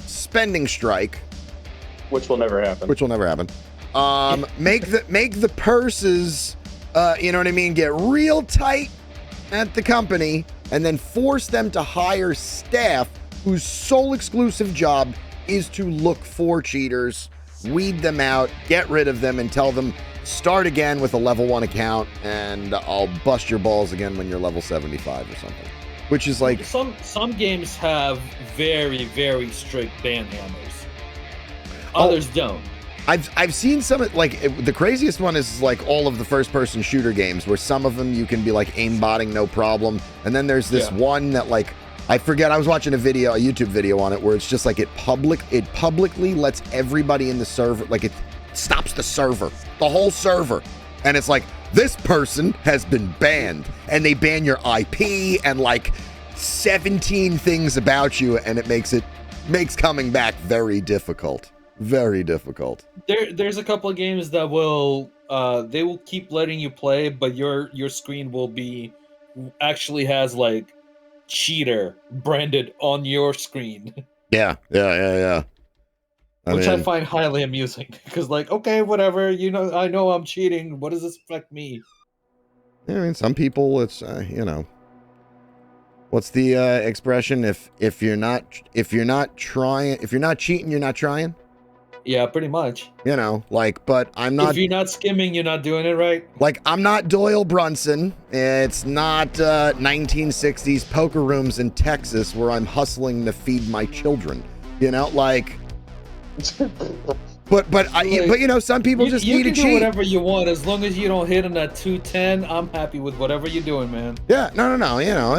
spending strike, which will never happen. Make the purses, you know what I mean, get real tight at the company, and then force them to hire staff whose sole exclusive job is to look for cheaters, weed them out, get rid of them, and tell them, start again with a level 1 account, and I'll bust your balls again when you're level 75 or something. Which is like... Some games have very, very strict ban hammers. Others don't. I've seen some, like, the craziest one is like all of the first-person shooter games, where some of them you can be like aimbotting no problem, and then there's this one that, like, I forget, I was watching a YouTube video on it, where it's just like it publicly lets everybody in the server, like it stops the server, the whole server. And it's like, this person has been banned, and they ban your IP and like 17 things about you, and it makes coming back very difficult. Very difficult. There's a couple of games that will they will keep letting you play, but your screen will be actually has like cheater branded on your screen. Yeah. I find highly amusing because, like, okay, whatever, you know, I know I'm cheating. What does this affect me? I mean, some people, it's you know, what's the expression? If you're not cheating, you're not trying. Yeah, pretty much. You know, like, but I'm not. If you're not skimming, you're not doing it right. Like, I'm not Doyle Brunson. It's not 1960s poker rooms in Texas where I'm hustling to feed my children. You know, like. But you know, some people just need to cheat. You can do whatever you want as long as you don't hit on that 210. I'm happy with whatever you're doing, man. Yeah, no. You know,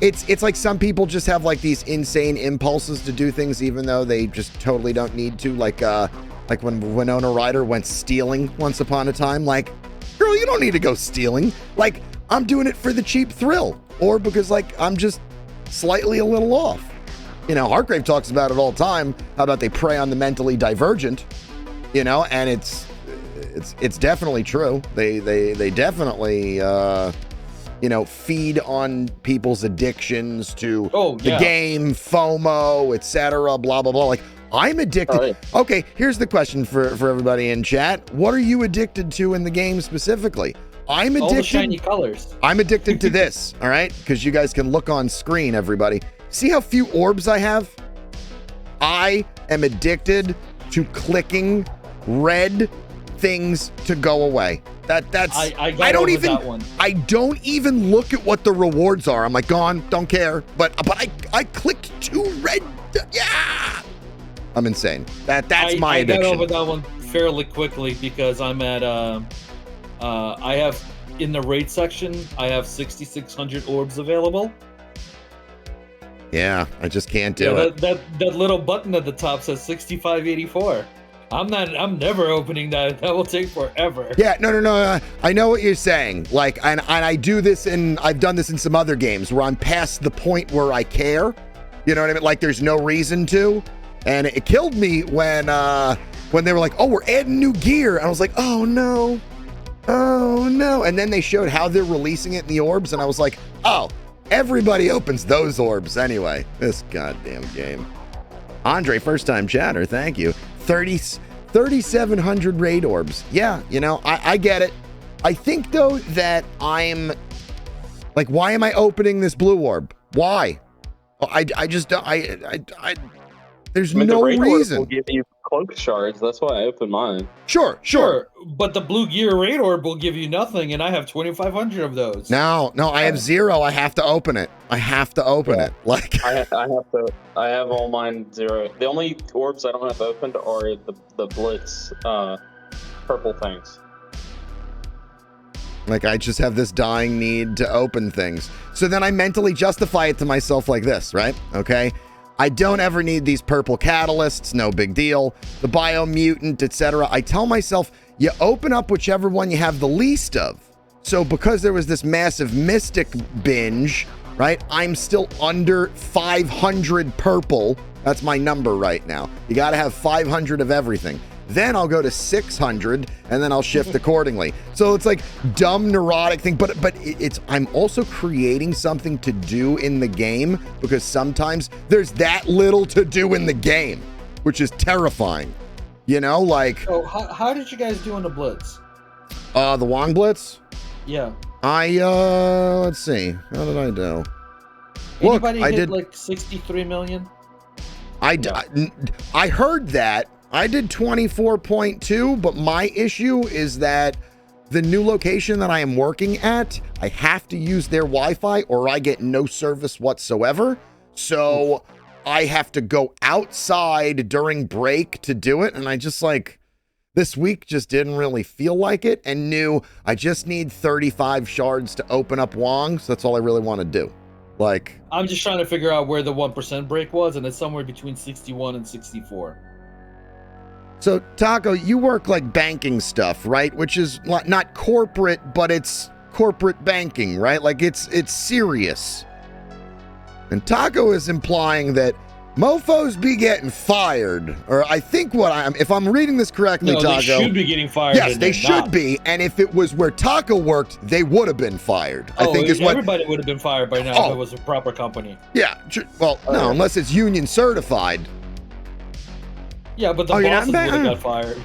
it's like some people just have like these insane impulses to do things even though they just totally don't need to. Like when Winona Ryder went stealing once upon a time. Like, girl, you don't need to go stealing. Like, I'm doing it for the cheap thrill, or because like I'm just slightly a little off. You know, Hartgrave talks about it all the time. How about they prey on the mentally divergent? You know, and it's definitely true. They definitely you know, feed on people's addictions to the game, FOMO, etc. Blah blah blah. Like, I'm addicted. Oh, yeah. Okay, here's the question for everybody in chat. What are you addicted to in the game specifically? I'm All the addicted. shiny colors. I'm addicted to this, all right? Because you guys can look on screen, everybody. See how few orbs I have? I am addicted to clicking red things to go away. That's I don't even that one. I don't even look at what the rewards are. I'm like, gone, don't care. But I clicked 2 red. Yeah, I'm insane. That's my addiction. I got over that one fairly quickly because I'm at I have in the raid section I have 6,600 orbs available. Yeah, I just can't do it. That little button at the top says 6584. I'm never opening that. That will take forever. Yeah, no. I know what you're saying. Like, and I do this I've done this in some other games where I'm past the point where I care. You know what I mean? Like, there's no reason to. And it killed me when they were like, oh, we're adding new gear. And I was like, oh no. And then they showed how they're releasing it in the orbs. And I was like, oh, everybody opens those orbs anyway. This goddamn game. Andre, first time chatter. Thank you. 3,700 raid orbs. Yeah, you know, I get it. I think though that I'm like, why am I opening this blue orb? Why? I just don't. There's no the raid orb reason. will give you cloak shards. That's why I opened mine. Sure. But the blue gear raid orb will give you nothing, and I have 2,500 of those. No, I have 0. I have to open it. it. Like I have all mine 0. The only orbs I don't have opened are the blitz purple things. Like, I just have this dying need to open things. So then I mentally justify it to myself like this, right? Okay. I don't ever need these purple catalysts. No big deal. The biomutant, etc. I tell myself, you open up whichever one you have the least of. So because there was this massive mystic binge, right? I'm still under 500 purple. That's my number right now. You got to have 500 of everything. Then I'll go to 600 and then I'll shift accordingly. So it's like dumb neurotic thing, but it's I'm also creating something to do in the game because sometimes there's that little to do in the game, which is terrifying. You know, like how did you guys do on the blitz? The Wong Blitz? Yeah. Let's see. How did I do? Anybody Look, I hit did like 63 million? I heard that. I did 24.2, but my issue is that the new location that I am working at, I have to use their Wi-Fi or I get no service whatsoever. So I have to go outside during break to do it. And I just like, this week just didn't really feel like it and knew I just need 35 shards to open up Wong. So that's all I really want to do. Like, I'm just trying to figure out where the 1% break was, and it's somewhere between 61 and 64. So, Taco, you work like banking stuff, right? Which is not corporate, but it's corporate banking, right? Like it's serious. And Taco is implying that mofos be getting fired, or I think if I'm reading this correctly, No, Taco. they should be getting fired. Yes, they should be. And if it was where Taco worked, they would have been fired. I think is what everybody would have been fired by now if it was a proper company. Yeah. Well, no, unless it's union certified. Yeah, but the bosses would have got fired.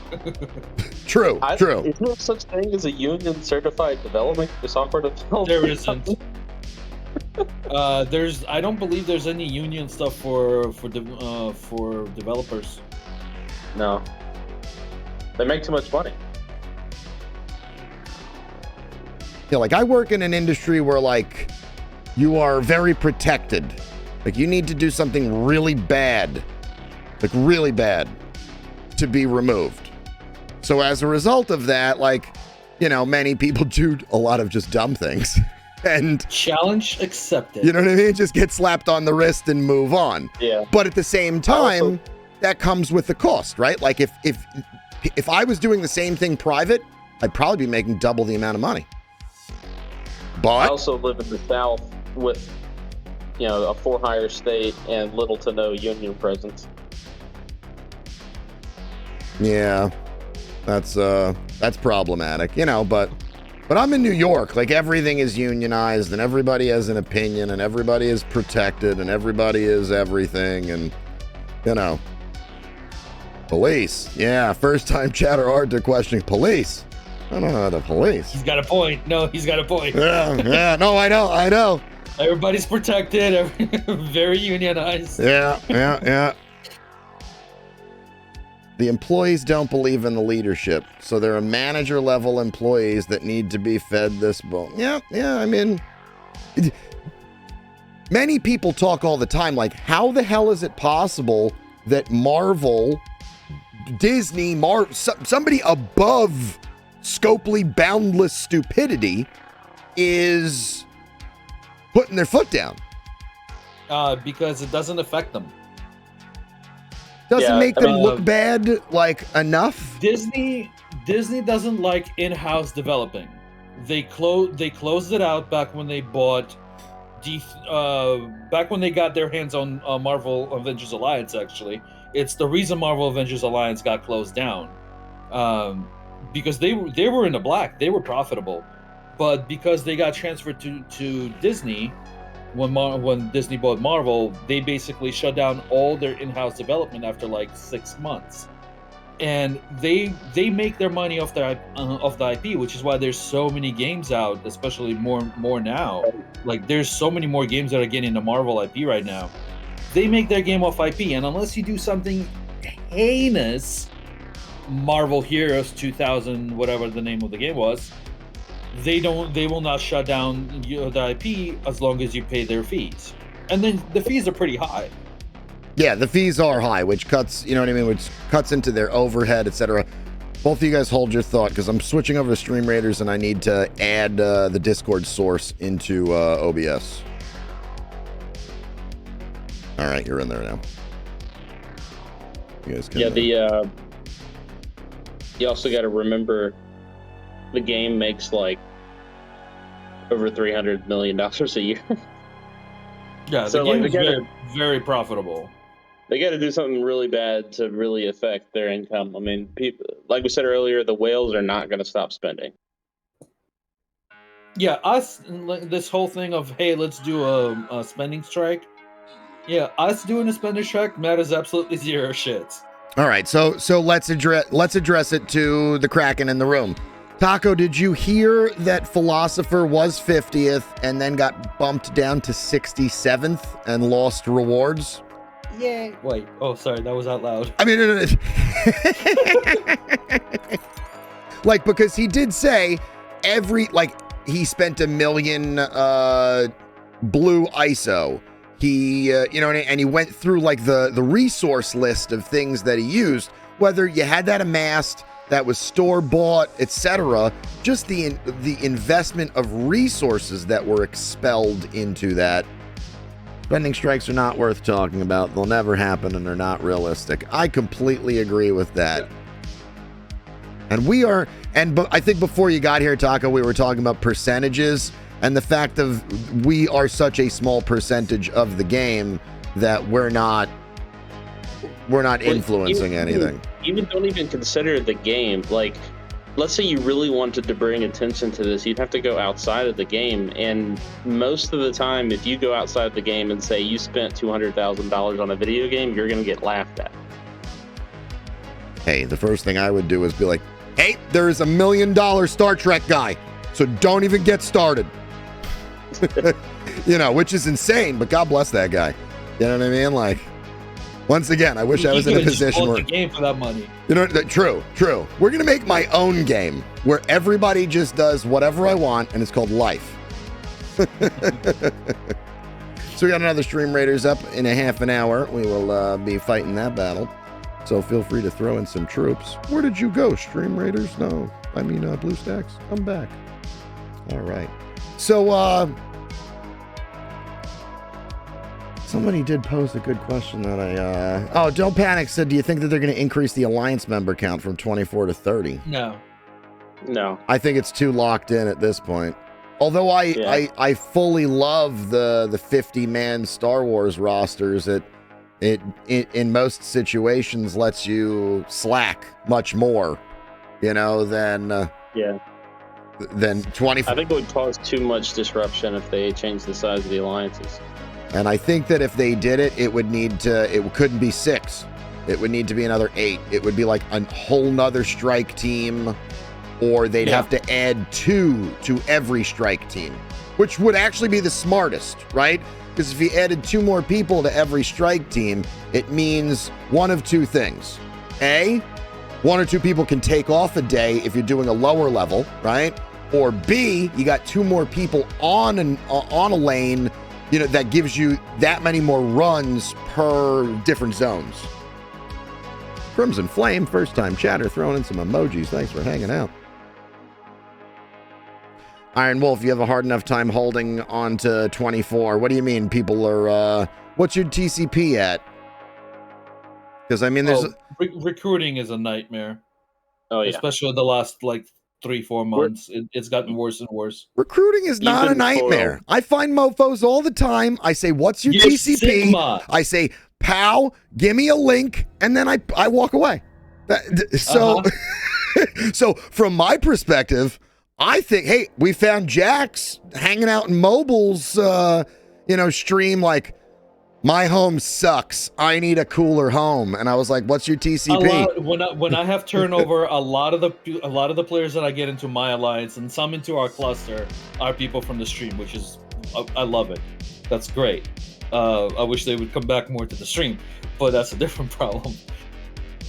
True. Isn't there such thing as a union certified development software development? There isn't. I don't believe there's any union stuff for developers. No. They make too much money. Yeah, like I work in an industry where like you are very protected. Like you need to do something really bad. Like really bad to be removed. So as a result of that, like, you know, many people do a lot of just dumb things. And challenge accepted. You know what I mean? Just get slapped on the wrist and move on. Yeah. But at the same time, that comes with the cost, right? Like if I was doing the same thing private, I'd probably be making double the amount of money. But I also live in the South with, you know, a for-hire state and little to no union presence. Yeah, that's problematic, you know, but I'm in New York, like everything is unionized and everybody has an opinion and everybody is protected and everybody is everything and, you know, Police. Yeah, first time chatter Arthur questioning police. I don't know the police. He's got a point. No, he's got a point. Yeah. No, I know. Everybody's protected. Very unionized. Yeah. The employees don't believe in the leadership, so there are manager level employees that need to be fed this bowl. Yeah, I mean, many people talk all the time, like, how the hell is it possible that Marvel, Disney, somebody above scopely boundless stupidity is putting their foot down? Because it doesn't affect them. Doesn't make them look bad, like, enough? Disney doesn't like in-house developing. They closed it out back when they bought back when they got their hands on Marvel Avengers Alliance. Actually, it's the reason Marvel Avengers Alliance got closed down, because they were in the black. They were profitable, but because they got transferred to Disney, when Disney bought Marvel, they basically shut down all their in-house development after like 6 months, and they make their money off the IP, which is why there's so many games out, especially more now. Like, there's so many more games that are getting the Marvel IP right now. They make their game off IP, and unless you do something heinous, Marvel Heroes 2000, whatever the name of the game was, they will not shut down the IP as long as you pay their fees. And then the fees are pretty high. Yeah, the fees are high, which cuts, you know what I mean, which cuts into their overhead, etc. Both of you guys hold your thought, because I'm switching over to Stream Raiders and I need to add the Discord source into OBS. All right, you're in there now. You guys can, you also got to remember the game makes like over $300 million a year. Yeah, so the game is very, very profitable. They got to do something really bad to really affect their income. I mean, people, like we said earlier, the whales are not going to stop spending. Yeah, this whole thing of, hey, let's do a spending strike. Yeah, us doing a spending strike matters absolutely zero shits. All right, so let's address it to the Kraken in the room. Taco, did you hear that Philosopher was 50th and then got bumped down to 67th and lost rewards? Yeah. Wait. Oh, sorry. That was out loud. I mean, like, because he did say he spent $1 million blue ISO. He, and he went through like the resource list of things that he used, whether you had that amassed, that was store-bought, etc. Just the investment of resources that were expelled into that. Spending strikes are not worth talking about. They'll never happen, and they're not realistic. I completely agree with that. And I think before you got here, Taco, we were talking about percentages and the fact of we are such a small percentage of the game that we're not influencing anything. Don't even consider the game. Like, let's say you really wanted to bring attention to this, you'd have to go outside of the game. And most of the time, if you go outside the game and say you spent $200,000 on a video game, you're going to get laughed at. Hey, the first thing I would do is be like, hey, there's $1 million Star Trek guy, so don't even get started. Which is insane, but God bless that guy. You know what I mean? Like, once again, I wish I was in a position where the game for that money. True. We're gonna make my own game where everybody just does whatever I want, and it's called life. So we got another Stream Raiders up in a half an hour. We will be fighting that battle. So feel free to throw in some troops. Where did you go, Stream Raiders? No, I mean BlueStacks. Come back. All right. So somebody did pose a good question that Don't Panic said, do you think that they're going to increase the Alliance member count from 24 to 30? No. I think it's too locked in at this point. Although I fully love the 50-man Star Wars rosters. It in most situations lets you slack much more, than 20. I think it would cause too much disruption if they changed the size of the alliances. And I think that if they did it, it couldn't be 6. It would need to be another 8. It would be like a whole nother strike team, or they'd have to add 2 to every strike team, which would actually be the smartest, right? Because if you added 2 more people to every strike team, it means one of 2 things. A, 1 or 2 people can take off a day if you're doing a lower level, right? Or B, you got 2 more people on a lane, you know, that gives you that many more runs per different zones. Crimson Flame, first time chatter, throwing in some emojis. Thanks for hanging out. Iron Wolf, you have a hard enough time holding on to 24. What do you mean people are, what's your TCP at? Because, I mean, there's... recruiting is a nightmare. Oh, yeah. Especially the last, like, 3-4 months. It's gotten worse and worse. Recruiting is not a nightmare. I find mofos all the time. I say, what's your TCP? Sigma. I say, Pau, give me a link, and then I walk away. So from my perspective, I think, hey, we found Jax hanging out in Mobile's, stream, like, my home sucks. I need a cooler home. And I was like, what's your TCP? When I have turnover, a lot of the players that I get into my alliance and some into our cluster are people from the stream, which is, I love it. That's great. I wish they would come back more to the stream, but that's a different problem.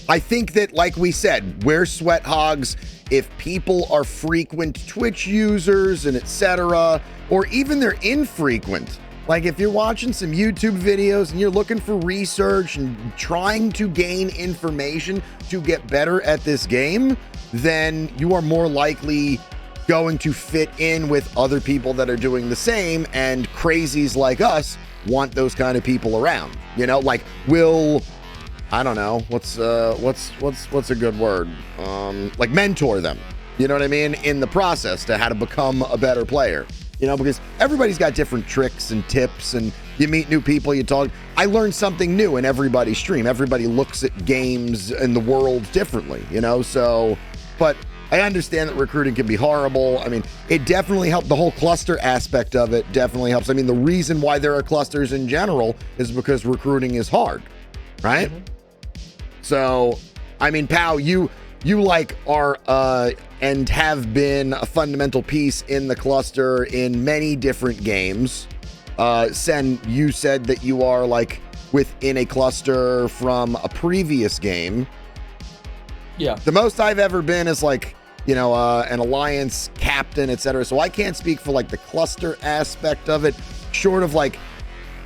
I think that, like we said, we're sweat hogs. If people are frequent Twitch users and etc., or even they're infrequent, like if you're watching some YouTube videos and you're looking for research and trying to gain information to get better at this game, then you are more likely going to fit in with other people that are doing the same, and crazies like us want those kind of people around. You know, like I don't know, what's a good word? Like mentor them. You know what I mean? In the process to how to become a better player. You know, because everybody's got different tricks and tips, and you meet new people, you talk. I learn something new in everybody's stream. Everybody looks at games and the world differently, you know? So, but I understand that recruiting can be horrible. I mean, it definitely helped. The whole cluster aspect of it definitely helps. I mean, the reason why there are clusters in general is because recruiting is hard, right? Mm-hmm. So, I mean, Pau, you like are and have been a fundamental piece in the cluster in many different games. Sen, you said that you are like within a cluster from a previous game. Yeah. The most I've ever been is like, you know, an alliance captain, etc. So I can't speak for like the cluster aspect of it, short of like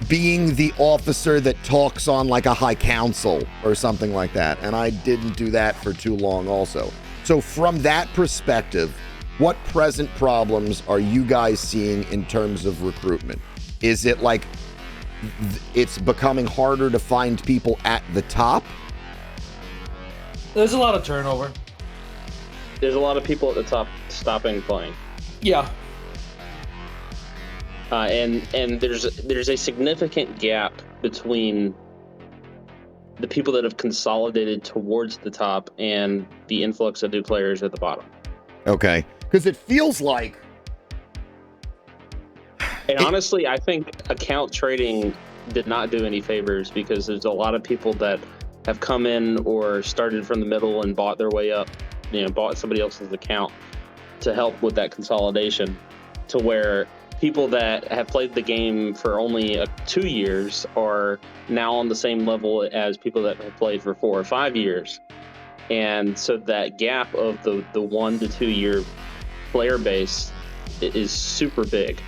being the officer that talks on like a high council or something like that. And I didn't do that for too long also. So from that perspective, what present problems are you guys seeing in terms of recruitment? Is it like it's becoming harder to find people at the top? There's a lot of turnover. There's a lot of people at the top stopping playing. Yeah. And there's a significant gap between the people that have consolidated towards the top and the influx of new players at the bottom. Okay, because it feels like... And honestly, I think account trading did not do any favors, because there's a lot of people that have come in or started from the middle and bought their way up, you know, bought somebody else's account to help with that consolidation, to where people that have played the game for only 2 years are now on the same level as people that have played for 4 or 5 years. And so that gap of the 1 to 2 year player base is super big.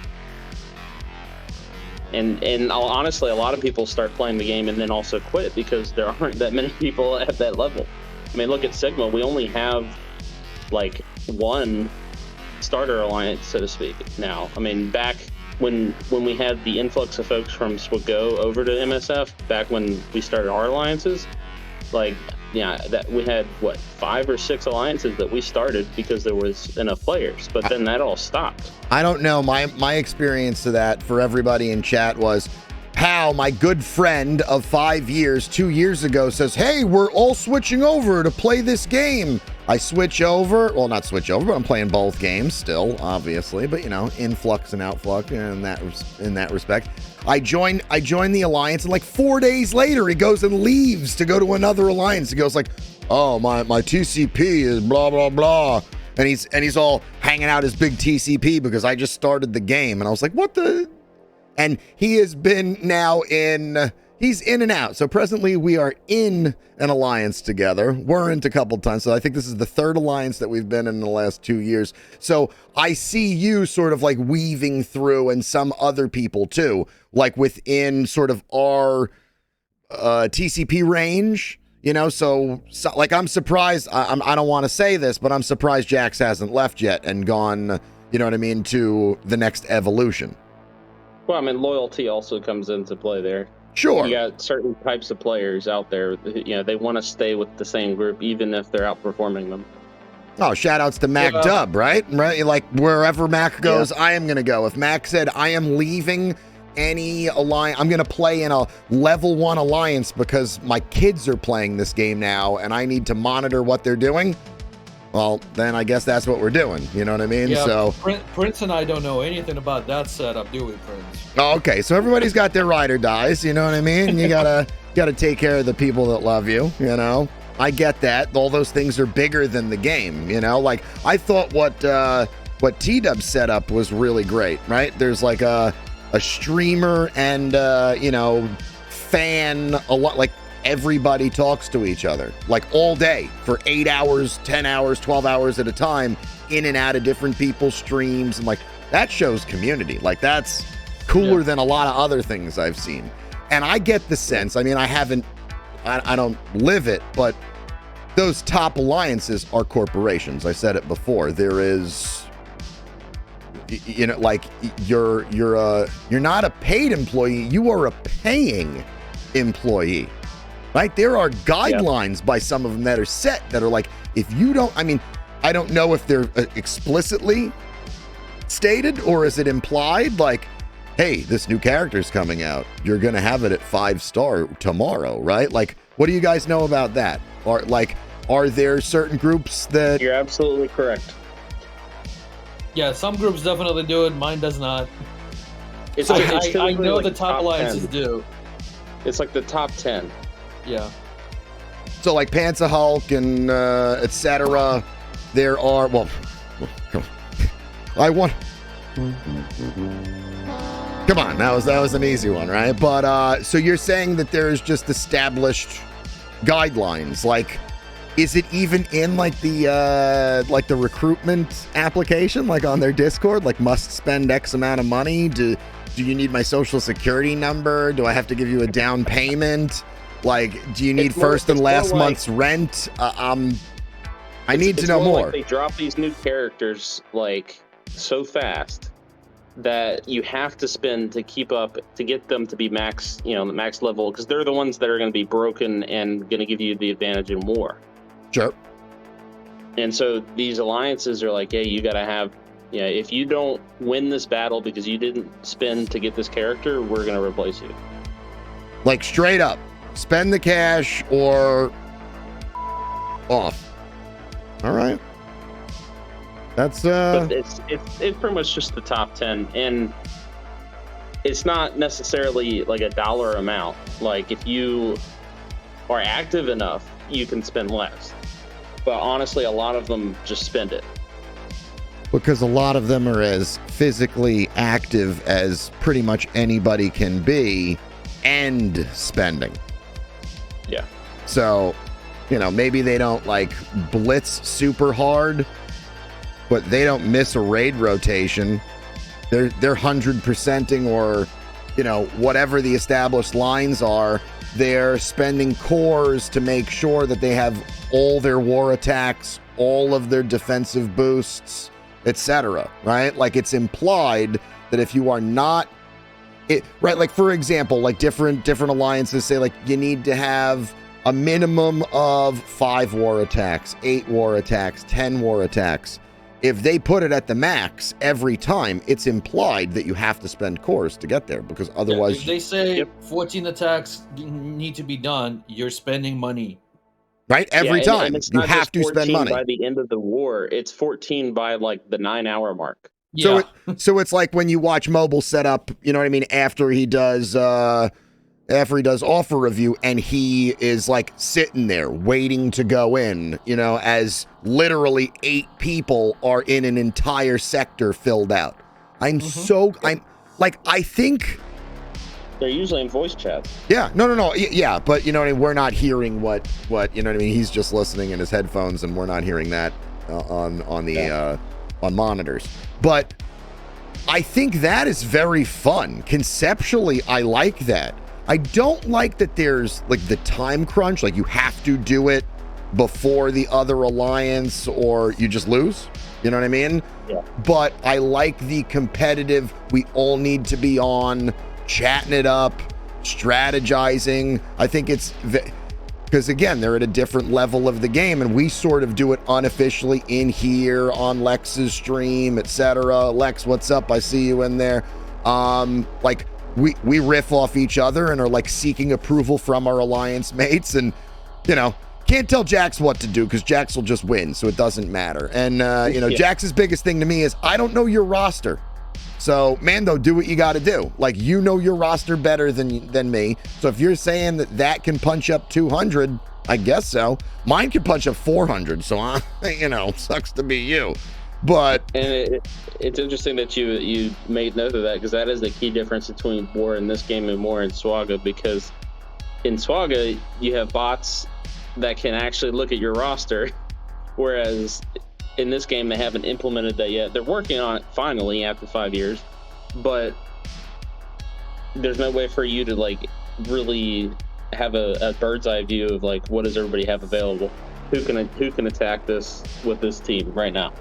And honestly, a lot of people start playing the game and then also quit because there aren't that many people at that level. I mean, look at Sigma. We only have like one starter alliance, so to speak, now. I mean, back when we had the influx of folks from SWGO over to MSF, back when we started our alliances, like, yeah, that we had what, 5 or 6 alliances that we started because there was enough players, but then that all stopped. I don't know. My experience to that for everybody in chat was, Pau, my good friend of 5 years, 2 years ago, says, hey, we're all switching over to play this game. I switch over, well, not switch over, but I'm playing both games still, obviously, but you know, influx and outflux in that respect. I joined the alliance, and like 4 days later, he goes and leaves to go to another alliance. He goes like, "Oh, my TCP is blah blah blah," and he's all hanging out his big TCP because I just started the game, and I was like, "What the?" And he has been now he's in and out. So presently we are in an alliance together. Weren't a couple times. So I think this is the third alliance that we've been in the last 2 years. So I see you sort of like weaving through, and some other people too, like within sort of our TCP range, you know? So like, I'm surprised. I don't want to say this, but I'm surprised Jax hasn't left yet and gone, you know what I mean, to the next evolution. Well, I mean, loyalty also comes into play there. Sure. You got certain types of players out there, you know, they want to stay with the same group, even if they're outperforming them. Oh, shout outs to Mac Dub, right? Like, wherever Mac goes, I am going to go. If Mac said, I am leaving any alliance, I'm going to play in a level 1 alliance because my kids are playing this game now and I need to monitor what they're doing, well, then I guess that's what we're doing. You know what I mean? Yeah, so Prince and I don't know anything about that setup, do we, Prince? Oh, okay. So everybody's got their ride or dies. You know what I mean? You gotta take care of the people that love you. You know, I get that. All those things are bigger than the game. You know, like I thought what T-Dub set up was really great. Right? There's like a streamer and you know, fan a lot. Like everybody talks to each other like all day for 8 hours, 10 hours, 12 hours at a time, in and out of different people's streams, and like that shows community. Like that's cooler than a lot of other things I've seen. And I get the sense, I mean, I don't live it, but those top alliances are corporations. I said it before. There is, you know, like you're not a paid employee, you are a paying employee, right? There are guidelines by some of them that are set that are like, if you don't, I mean, I don't know if they're explicitly stated or is it implied, like, hey, this new character's coming out, you're gonna have it at 5-star tomorrow, right? Like, what do you guys know about that? Or like, are there certain groups that... You're absolutely correct. Yeah, some groups definitely do it, mine does not. It's I know like the top alliances 10. do. It's like the top 10. Yeah. So like Panzer Hulk and etc. There are, well, I want... Come on, that was an easy one, right? But so you're saying that there's just established guidelines. Like, is it even in like the recruitment application, like on their Discord? Like, must spend X amount of money? Do you need my social security number? Do I have to give you a down payment? Like, do you need first and last month's rent? I need to know more. Like they drop these new characters like so fast that you have to spend to keep up to get them to be max, you know, the max level, because they're the ones that are going to be broken and going to give you the advantage in war. Sure. And so these alliances are like, hey, you got to have, you know, if you don't win this battle because you didn't spend to get this character, we're going to replace you. Like straight up, spend the cash or off. All right. That's But it's pretty much just the top 10, and it's not necessarily like a dollar amount. Like if you are active enough, you can spend less. But honestly, a lot of them just spend it. Because a lot of them are as physically active as pretty much anybody can be and spending. Yeah. So, you know, maybe they don't like blitz super hard, but they don't miss a raid rotation. They're 100%ing, or, you know, whatever the established lines are. They're spending cores to make sure that they have all their war attacks, all of their defensive boosts, etc. Right? Like it's implied that if you are not right, like for example, like different alliances say like you need to have a minimum of 5 war attacks, 8 war attacks, 10 war attacks. If they put it at the max every time, it's implied that you have to spend cores to get there, because otherwise... if they say 14 attacks need to be done, you're spending money. Right? Every time. And it's you not have just to spend money. By the end of the war, it's 14 by like the 9-hour mark. So it's like when you watch mobile setup, you know what I mean, after he does offer review, and he is like sitting there waiting to go in, you know, as literally 8 people are in an entire sector filled out. I think they're usually in voice chat. Yeah, no. Yeah, but you know what I mean, we're not hearing what you know what I mean. He's just listening in his headphones, and we're not hearing that on monitors. But I think that is very fun. Conceptually, I like that. I don't like that there's like the time crunch, like you have to do it before the other alliance or you just lose. You know what I mean? Yeah. But I like the competitive, we all need to be on, chatting it up, strategizing. I think it's because again, they're at a different level of the game, and we sort of do it unofficially in here on Lex's stream, etc. Lex, what's up? I see you in there. Like we riff off each other and are like seeking approval from our alliance mates, and you know, can't tell Jax what to do because Jax will just win, so it doesn't matter. And you know, Jax's biggest thing to me is I don't know your roster. So, Mando, do what you got to do. Like, you know your roster better than me. So if you're saying that can punch up 200, I guess so. Mine can punch up 400. So, you know, sucks to be you. But and it's interesting that you made note of that, because that is the key difference between War in this game and War in Swaga. Because in Swaga, you have bots that can actually look at your roster, whereas in this game, they haven't implemented that yet. They're working on it finally after 5 years, but there's no way for you to like really have a bird's eye view of like what does everybody have available, who can attack this with this team right now.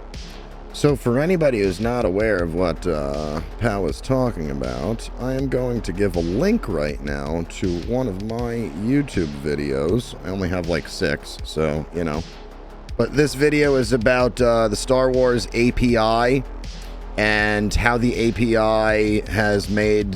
So for anybody who's not aware of what Pau is talking about, I am going to give a link right now to one of my YouTube videos. I only have like 6, so you know. But this video is about the Star Wars API and how the API has made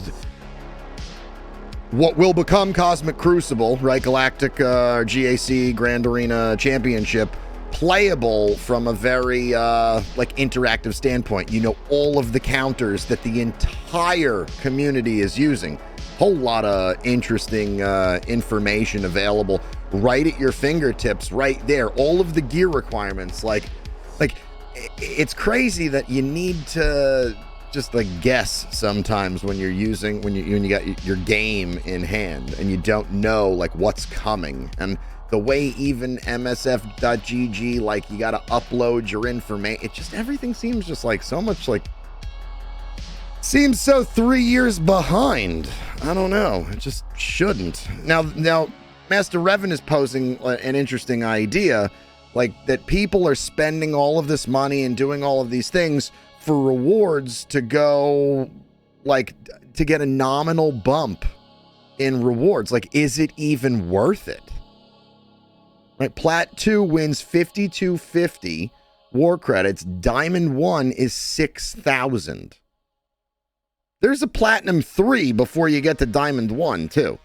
what will become Cosmic Crucible, right? Galactic GAC Grand Arena Championship, playable from a very like interactive standpoint. You know, all of the counters that the entire community is using. Whole lot of interesting information available right at your fingertips, right there. All of the gear requirements, like it's crazy that you need to just like guess sometimes when you're using when you got your game in hand and you don't know like what's coming. And the way even MSF.gg, like you got to upload your information, it just everything seems just like so much like. Seems so 3 years behind. I don't know. It just shouldn't. Now, Master Revan is posing an interesting idea, like that people are spending all of this money and doing all of these things for rewards to go, like, to get a nominal bump in rewards. Like, is it even worth it? Right, Plat 2 wins 5250 war credits. Diamond 1 is 6,000. There's a Platinum 3 before you get to Diamond 1, too.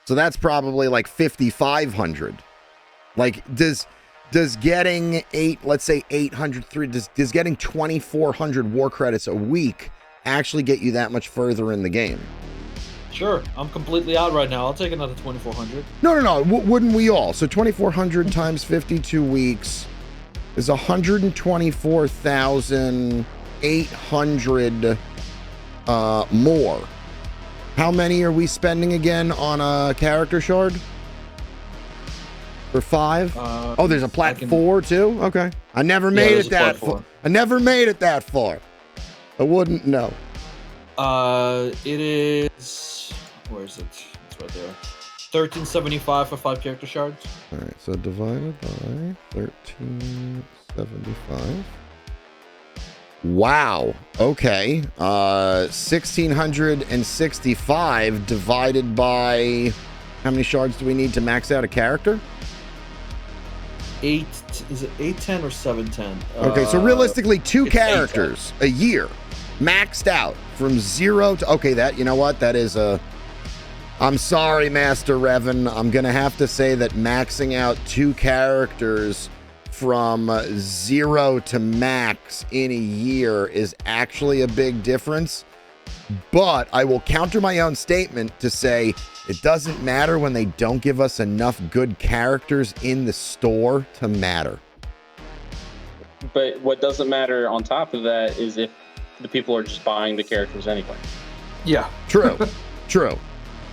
So that's probably like 5,500. Like, does getting let's say 803, does getting 2,400 war credits a week actually get you that much further in the game? Sure, I'm completely out right now. I'll take another 2,400. No. Wouldn't we all? So 2,400 times 52 weeks is 124,800 more. How many are we spending again on a character shard? For 5? Oh, there's a Plat 4 too? Okay. I never made it that far. I never made it that far. I wouldn't know. It is... Where is it? It's right there. 1375 for 5 character shards. All right, so divided by 1375. Wow. Okay. 1,665 divided by... How many shards do we need to max out a character? 8... Is it 810 or 710? Okay, so realistically, 2 characters a year. Maxed out from 0 to... Okay, that... You know what? That is a... I'm sorry, Master Revan. I'm going to have to say that maxing out 2 characters from 0 to max in a year is actually a big difference. But I will counter my own statement to say it doesn't matter when they don't give us enough good characters in the store to matter. But what doesn't matter on top of that is if the people are just buying the characters anyway. Yeah. True. True.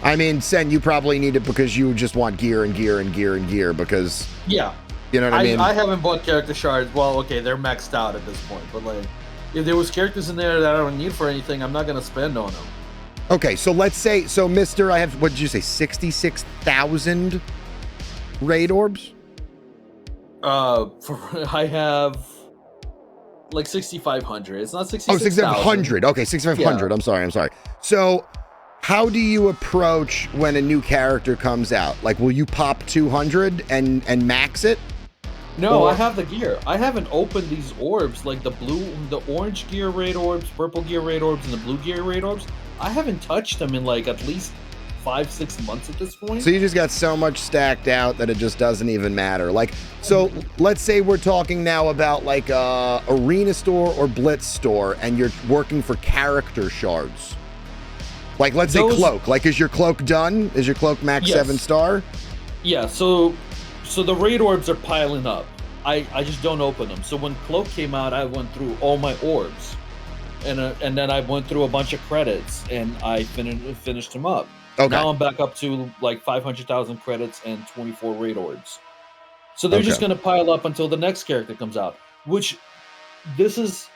I mean, Sen, you probably need it because you just want gear and gear and gear and gear because... Yeah. You know what I mean? I haven't bought character shards. Well, okay, they're maxed out at this point. But, like, if there was characters in there that I don't need for anything, I'm not going to spend on them. Okay, so let's say... So, Mr. I have... What did you say? 66,000 raid orbs? I have... like 6,500. It's not 66,000. Oh, 6,500. Okay, 6,500. Yeah. I'm sorry. So, how do you approach when a new character comes out? Like, will you pop 200 and max it? No, Or- I have the gear. I haven't opened these orbs, like the orange gear raid orbs, purple gear raid orbs, and the blue gear raid orbs. I haven't touched them in like at least 5-6 months at this point. So you just got so much stacked out that it just doesn't even matter. Like, so let's say we're talking now about like a arena store or blitz store, and you're working for character shards. Like, let's say cloak. Like, is your cloak done? Is your cloak max 7-star? Yeah. So the raid orbs are piling up. I just don't open them. So when cloak came out, I went through all my orbs, and then I went through a bunch of credits, and I finished them up. Okay. Now I'm back up to like 500,000 credits and 24 raid orbs. So they're just going to pile up until the next character comes out. Which this is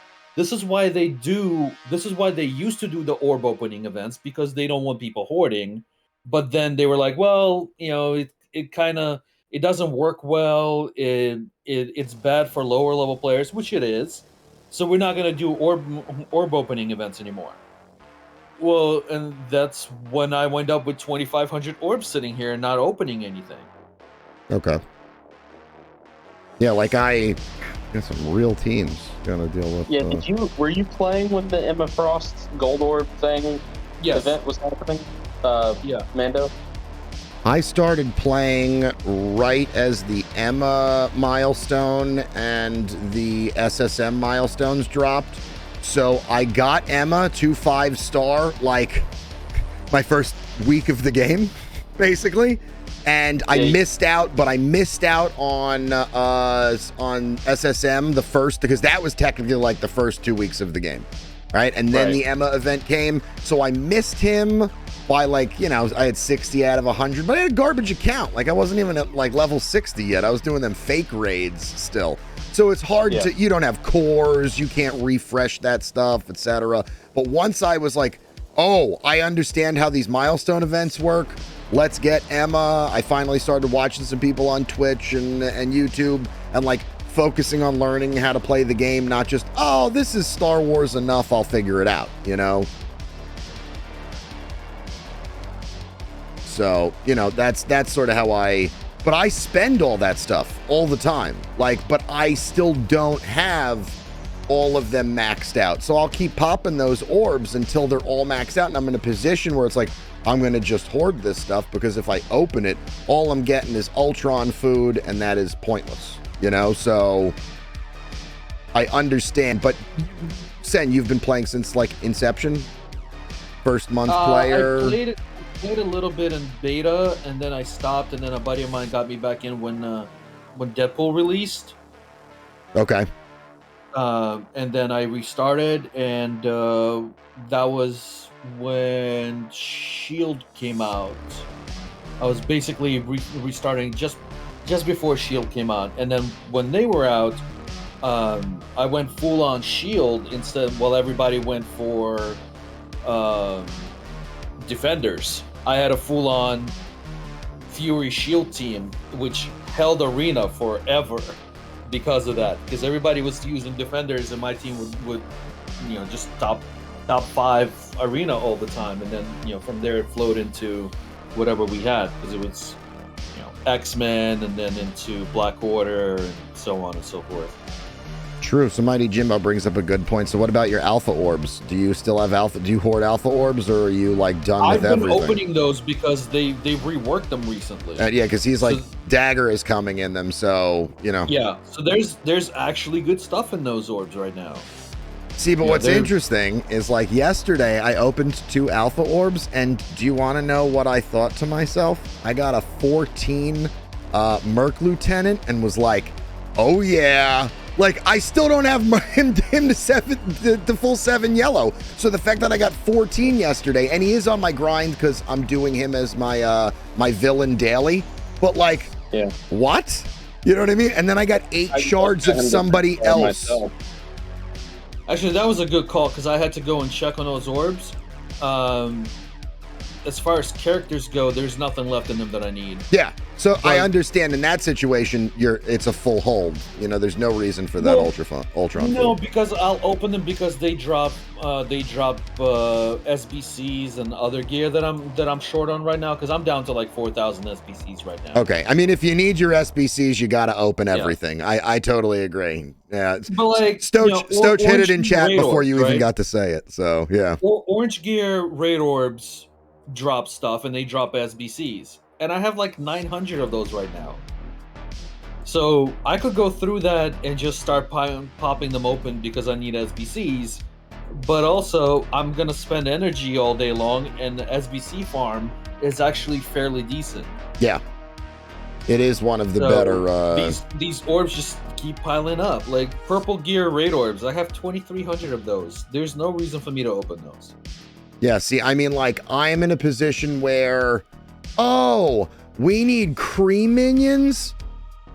why they used to do the orb opening events, because they don't want people hoarding. But then they were like, well, you know, it doesn't work well. It's bad for lower level players, which it is. So we're not going to do orb opening events anymore. Well, and that's when I wind up with 2,500 orbs sitting here and not opening anything. Okay. Yeah, like I got some real teams gonna deal with. Yeah, were you playing when the Emma Frost Gold Orb thing event was happening? Yeah. Mando? I started playing right as the Emma milestone and the SSM milestones dropped. So I got Emma to 5-star like my first week of the game, basically. And I missed out, but I missed out on SSM the first, because that was technically like the first 2 weeks of the game, right? And then the Emma event came, so I missed him by like, you know, I had 60 out of 100, but I had a garbage account. Like I wasn't even at like level 60 yet. I was doing them fake raids still. So it's hard to, you don't have cores, you can't refresh that stuff, etc. But once I was like, oh, I understand how these milestone events work. Let's get Emma. I finally started watching some people on Twitch and YouTube and like focusing on learning how to play the game, not just, oh, this is Star Wars enough, I'll figure it out, you know? So, you know, that's sort of how but I spend all that stuff all the time. Like, but I still don't have all of them maxed out. So I'll keep popping those orbs until they're all maxed out. And I'm in a position where it's like, I'm going to just hoard this stuff, because if I open it, all I'm getting is Ultron food, and that is pointless, you know? So I understand. But Sen, you've been playing since like inception? First month player? I played a little bit in beta, and then I stopped, and then a buddy of mine got me back in when Deadpool released. Okay. And then I restarted, and that was when Shield came out. I was basically restarting just before Shield came out, and then when they were out, I went full on Shield instead. While everybody went for Defenders, I had a full on Fury Shield team, which held Arena forever because of that. Because everybody was using Defenders, and my team would you know, just top 5 Arena all the time, and then, you know, from there it flowed into whatever we had, because it was, you know, X-Men, and then into Black Order, and so on and so forth. True. So Mighty Jimbo brings up a good point. So what about your alpha orbs? Do you still have alpha? Do you hoard alpha orbs, or are you like done with everything? I've been opening those because they've reworked them recently. Yeah, because he's like, Dagger is coming in them, so you know. Yeah. So there's actually good stuff in those orbs right now. See, but what's interesting is like yesterday I opened 2 alpha orbs, and do you want to know what I thought to myself? I got a 14 Merc Lieutenant and was like, oh yeah. Like, I still don't have him to full 7 yellow. So the fact that I got 14 yesterday, and he is on my grind because I'm doing him as my my villain daily. But like, what? You know what I mean? And then I got 8 shards of somebody else. Actually, that was a good call because I had to go and check on those orbs. As far as characters go, there's nothing left in them that I need. Yeah, so I understand in that situation, it's a full hold. You know, there's no reason for that Ultron. No, because I'll open them because they drop SBCs and other gear that I'm short on right now because I'm down to like 4,000 SBCs right now. Okay, I mean, if you need your SBCs, you got to open everything. Yeah. I totally agree. Yeah, but like Stoach hit it in chat before you even got to say it. So yeah, Orange Gear raid orbs drop stuff and they drop SBCs, and I have like 900 of those right now. So I could go through that and just start popping them open because I need SBCs, but also I'm gonna spend energy all day long, and the SBC farm is actually fairly decent. Yeah, it is one of the better. These orbs just keep piling up. Like purple gear raid orbs, I have 2,300 of those. There's no reason for me to open those. Yeah, see, I mean, like, I am in a position where, we need cream minions,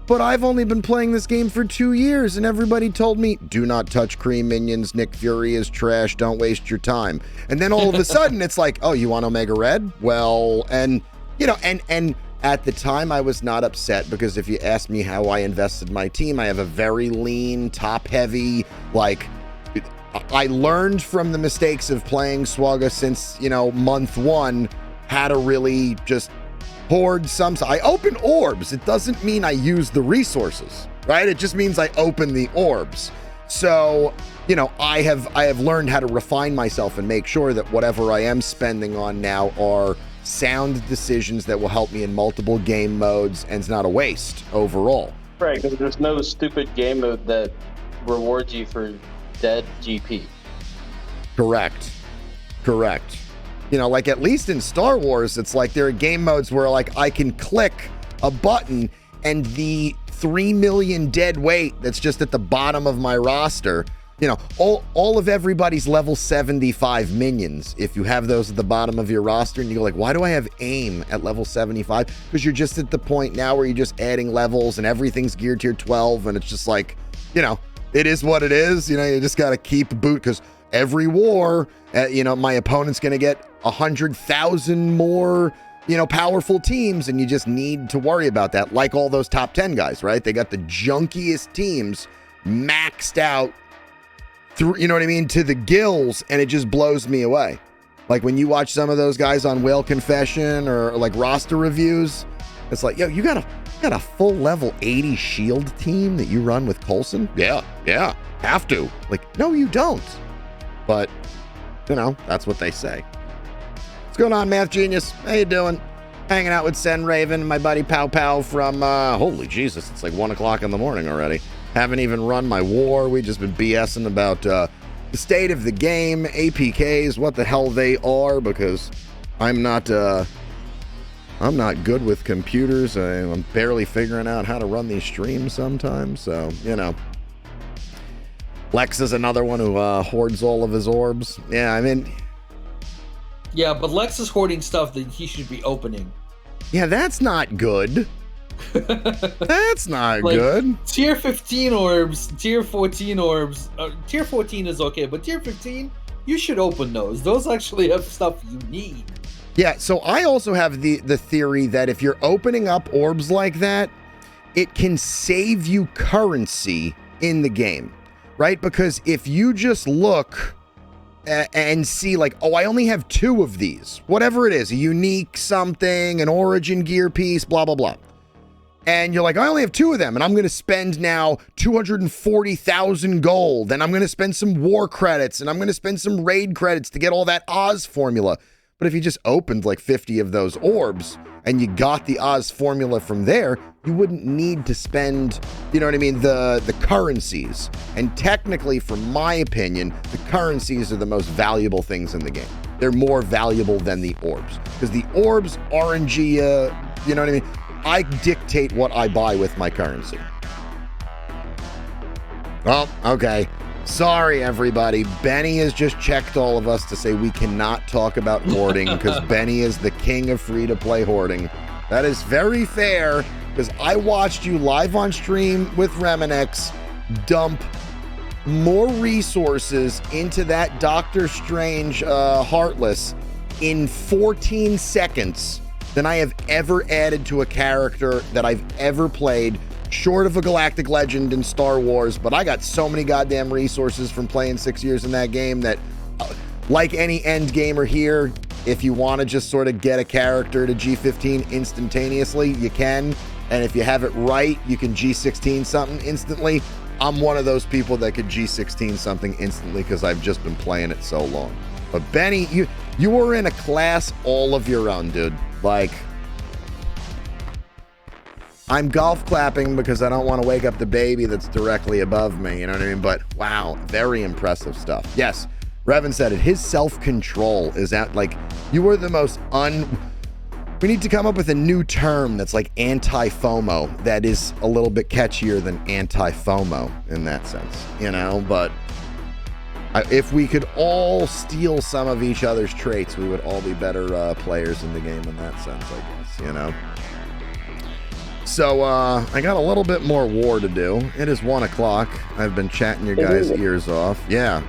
but I've only been playing this game for 2 years, and everybody told me, do not touch cream minions, Nick Fury is trash, don't waste your time. And then all of a sudden, it's like, oh, you want Omega Red? Well, and, you know, and at the time, I was not upset, because if you ask me how I invested my team, I have a very lean, top-heavy, like, I learned from the mistakes of playing Swagga since, you know, month 1, how to really just hoard some. I open orbs. It doesn't mean I use the resources, right? It just means I open the orbs. So, you know, I have learned how to refine myself and make sure that whatever I am spending on now are sound decisions that will help me in multiple game modes, and it's not a waste overall. Right, because there's no stupid game mode that rewards you for dead GP. Correct. You know, like at least in Star Wars, it's like there are game modes where like I can click a button and the 3 million dead weight that's just at the bottom of my roster, you know, all of everybody's level 75 minions, if you have those at the bottom of your roster and you go like, why do I have aim at level 75? Because you're just at the point now where you're just adding levels and everything's geared tier 12, and it's just like, you know, it is what it is. You know, you just got to keep boot, because every war, you know, my opponent's going to get 100,000 more, you know, powerful teams, and you just need to worry about that. Like all those top 10 guys, right? They got the junkiest teams maxed out through, you know what I mean, to the gills, and it just blows me away. Like when you watch some of those guys on Whale Confession or like roster reviews, it's like, yo, you got a full level 80 shield team that you run with Coulson? Yeah, have to. Like, no, you don't. But, you know, that's what they say. What's going on, Math Genius? How you doing? Hanging out with SenRaven, my buddy PauPau from, holy Jesus, it's like 1 o'clock in the morning already. Haven't even run my war. We've just been BSing about the state of the game, APKs, what the hell they are, because I'm not good with computers. I'm barely figuring out how to run these streams sometimes, so, you know. Lex is another one who hoards all of his orbs. Yeah, I mean... Yeah, but Lex is hoarding stuff that he should be opening. Yeah, that's not good. That's not like, good. Tier 15 orbs, tier 14 orbs. Tier 14 is okay, but tier 15, you should open those. Those actually have stuff you need. Yeah, so I also have the theory that if you're opening up orbs like that, it can save you currency in the game, right? Because if you just look and see like, oh, I only have 2 of these, whatever it is, a unique something, an origin gear piece, blah, blah, blah. and you're like, I only have 2 of them, and I'm going to spend now 240,000 gold, and I'm going to spend some war credits, and I'm going to spend some raid credits to get all that Oz formula. But if you just opened like 50 of those orbs and you got the Oz formula from there, you wouldn't need to spend, you know what I mean, the currencies. And technically, from my opinion, the currencies are the most valuable things in the game. They're more valuable than the orbs, because the orbs, RNG, you know what I mean? I dictate what I buy with my currency. Oh, okay. Sorry, everybody. Benny has just checked all of us to say we cannot talk about hoarding because Benny is the king of free-to-play hoarding. That is very fair, because I watched you live on stream with Reminex dump more resources into that Doctor Strange Heartless in 14 seconds than I have ever added to a character that I've ever played, short of a Galactic Legend in Star Wars. But I got so many goddamn resources from playing 6 years in that game that, like any end gamer here, if you want to just sort of get a character to G15 instantaneously, you can. And if you have it right, you can G16 something instantly. I'm one of those people that could G16 something instantly because I've just been playing it so long. But Benny, you were in a class all of your own, dude. Like, I'm golf clapping because I don't want to wake up the baby that's directly above me, you know what I mean? But wow, very impressive stuff. Yes, Revan said it. His self-control is at, like, you were the most we need to come up with a new term that's like anti-FOMO that is a little bit catchier than anti-FOMO in that sense, you know? But if we could all steal some of each other's traits, we would all be better players in the game in that sense, I guess, you know? So, I got a little bit more war to do. It is 1 o'clock. I've been chatting your guys' ears off. Yeah.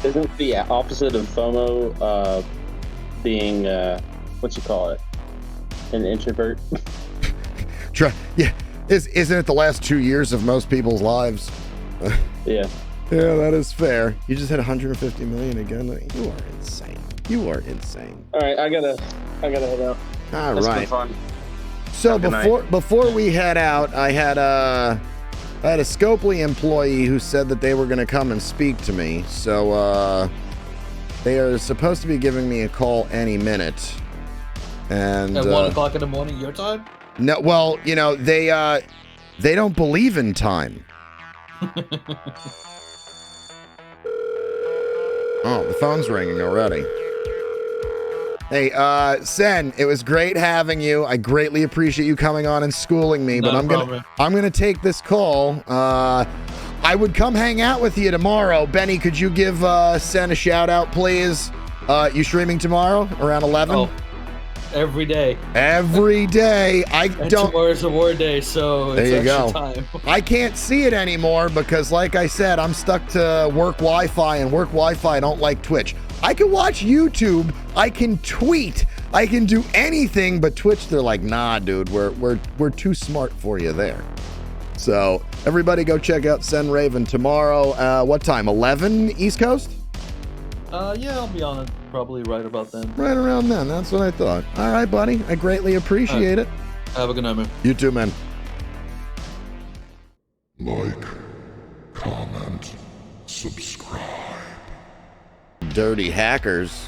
Isn't the opposite of FOMO being, what you call it? An introvert? Yeah. Isn't it the last 2 years of most people's lives? Yeah. Yeah, that is fair. You just hit 150 million again. You are insane. You are insane. All right, I gotta head out. All That's right. been fun. So before we head out, I had a Scopely employee who said that they were going to come and speak to me. So they are supposed to be giving me a call any minute. And at 1 o'clock in the morning, your time? No, well, you know, they don't believe in time. Oh, the phone's ringing already. Hey, Sen, it was great having you. I greatly appreciate you coming on and schooling me, but I'm gonna take this call. I would come hang out with you tomorrow. Benny, could you give Sen a shout out, please? You streaming tomorrow around 11? Oh, every day. Every day. And tomorrow's a war day, so it's there you go. Time. I can't see it anymore because, like I said, I'm stuck to work Wi-Fi, and work Wi-Fi don't like Twitch. I can watch YouTube, I can tweet, I can do anything, but Twitch, they're like, nah, dude, we're too smart for you there. So everybody go check out SenRaven tomorrow. What time? 11 East Coast? Yeah, I'll be on it probably right about then. Right around then. That's what I thought. All right, buddy. I greatly appreciate it. Have a good night, man. You too, man. Like, comment, subscribe. Dirty hackers.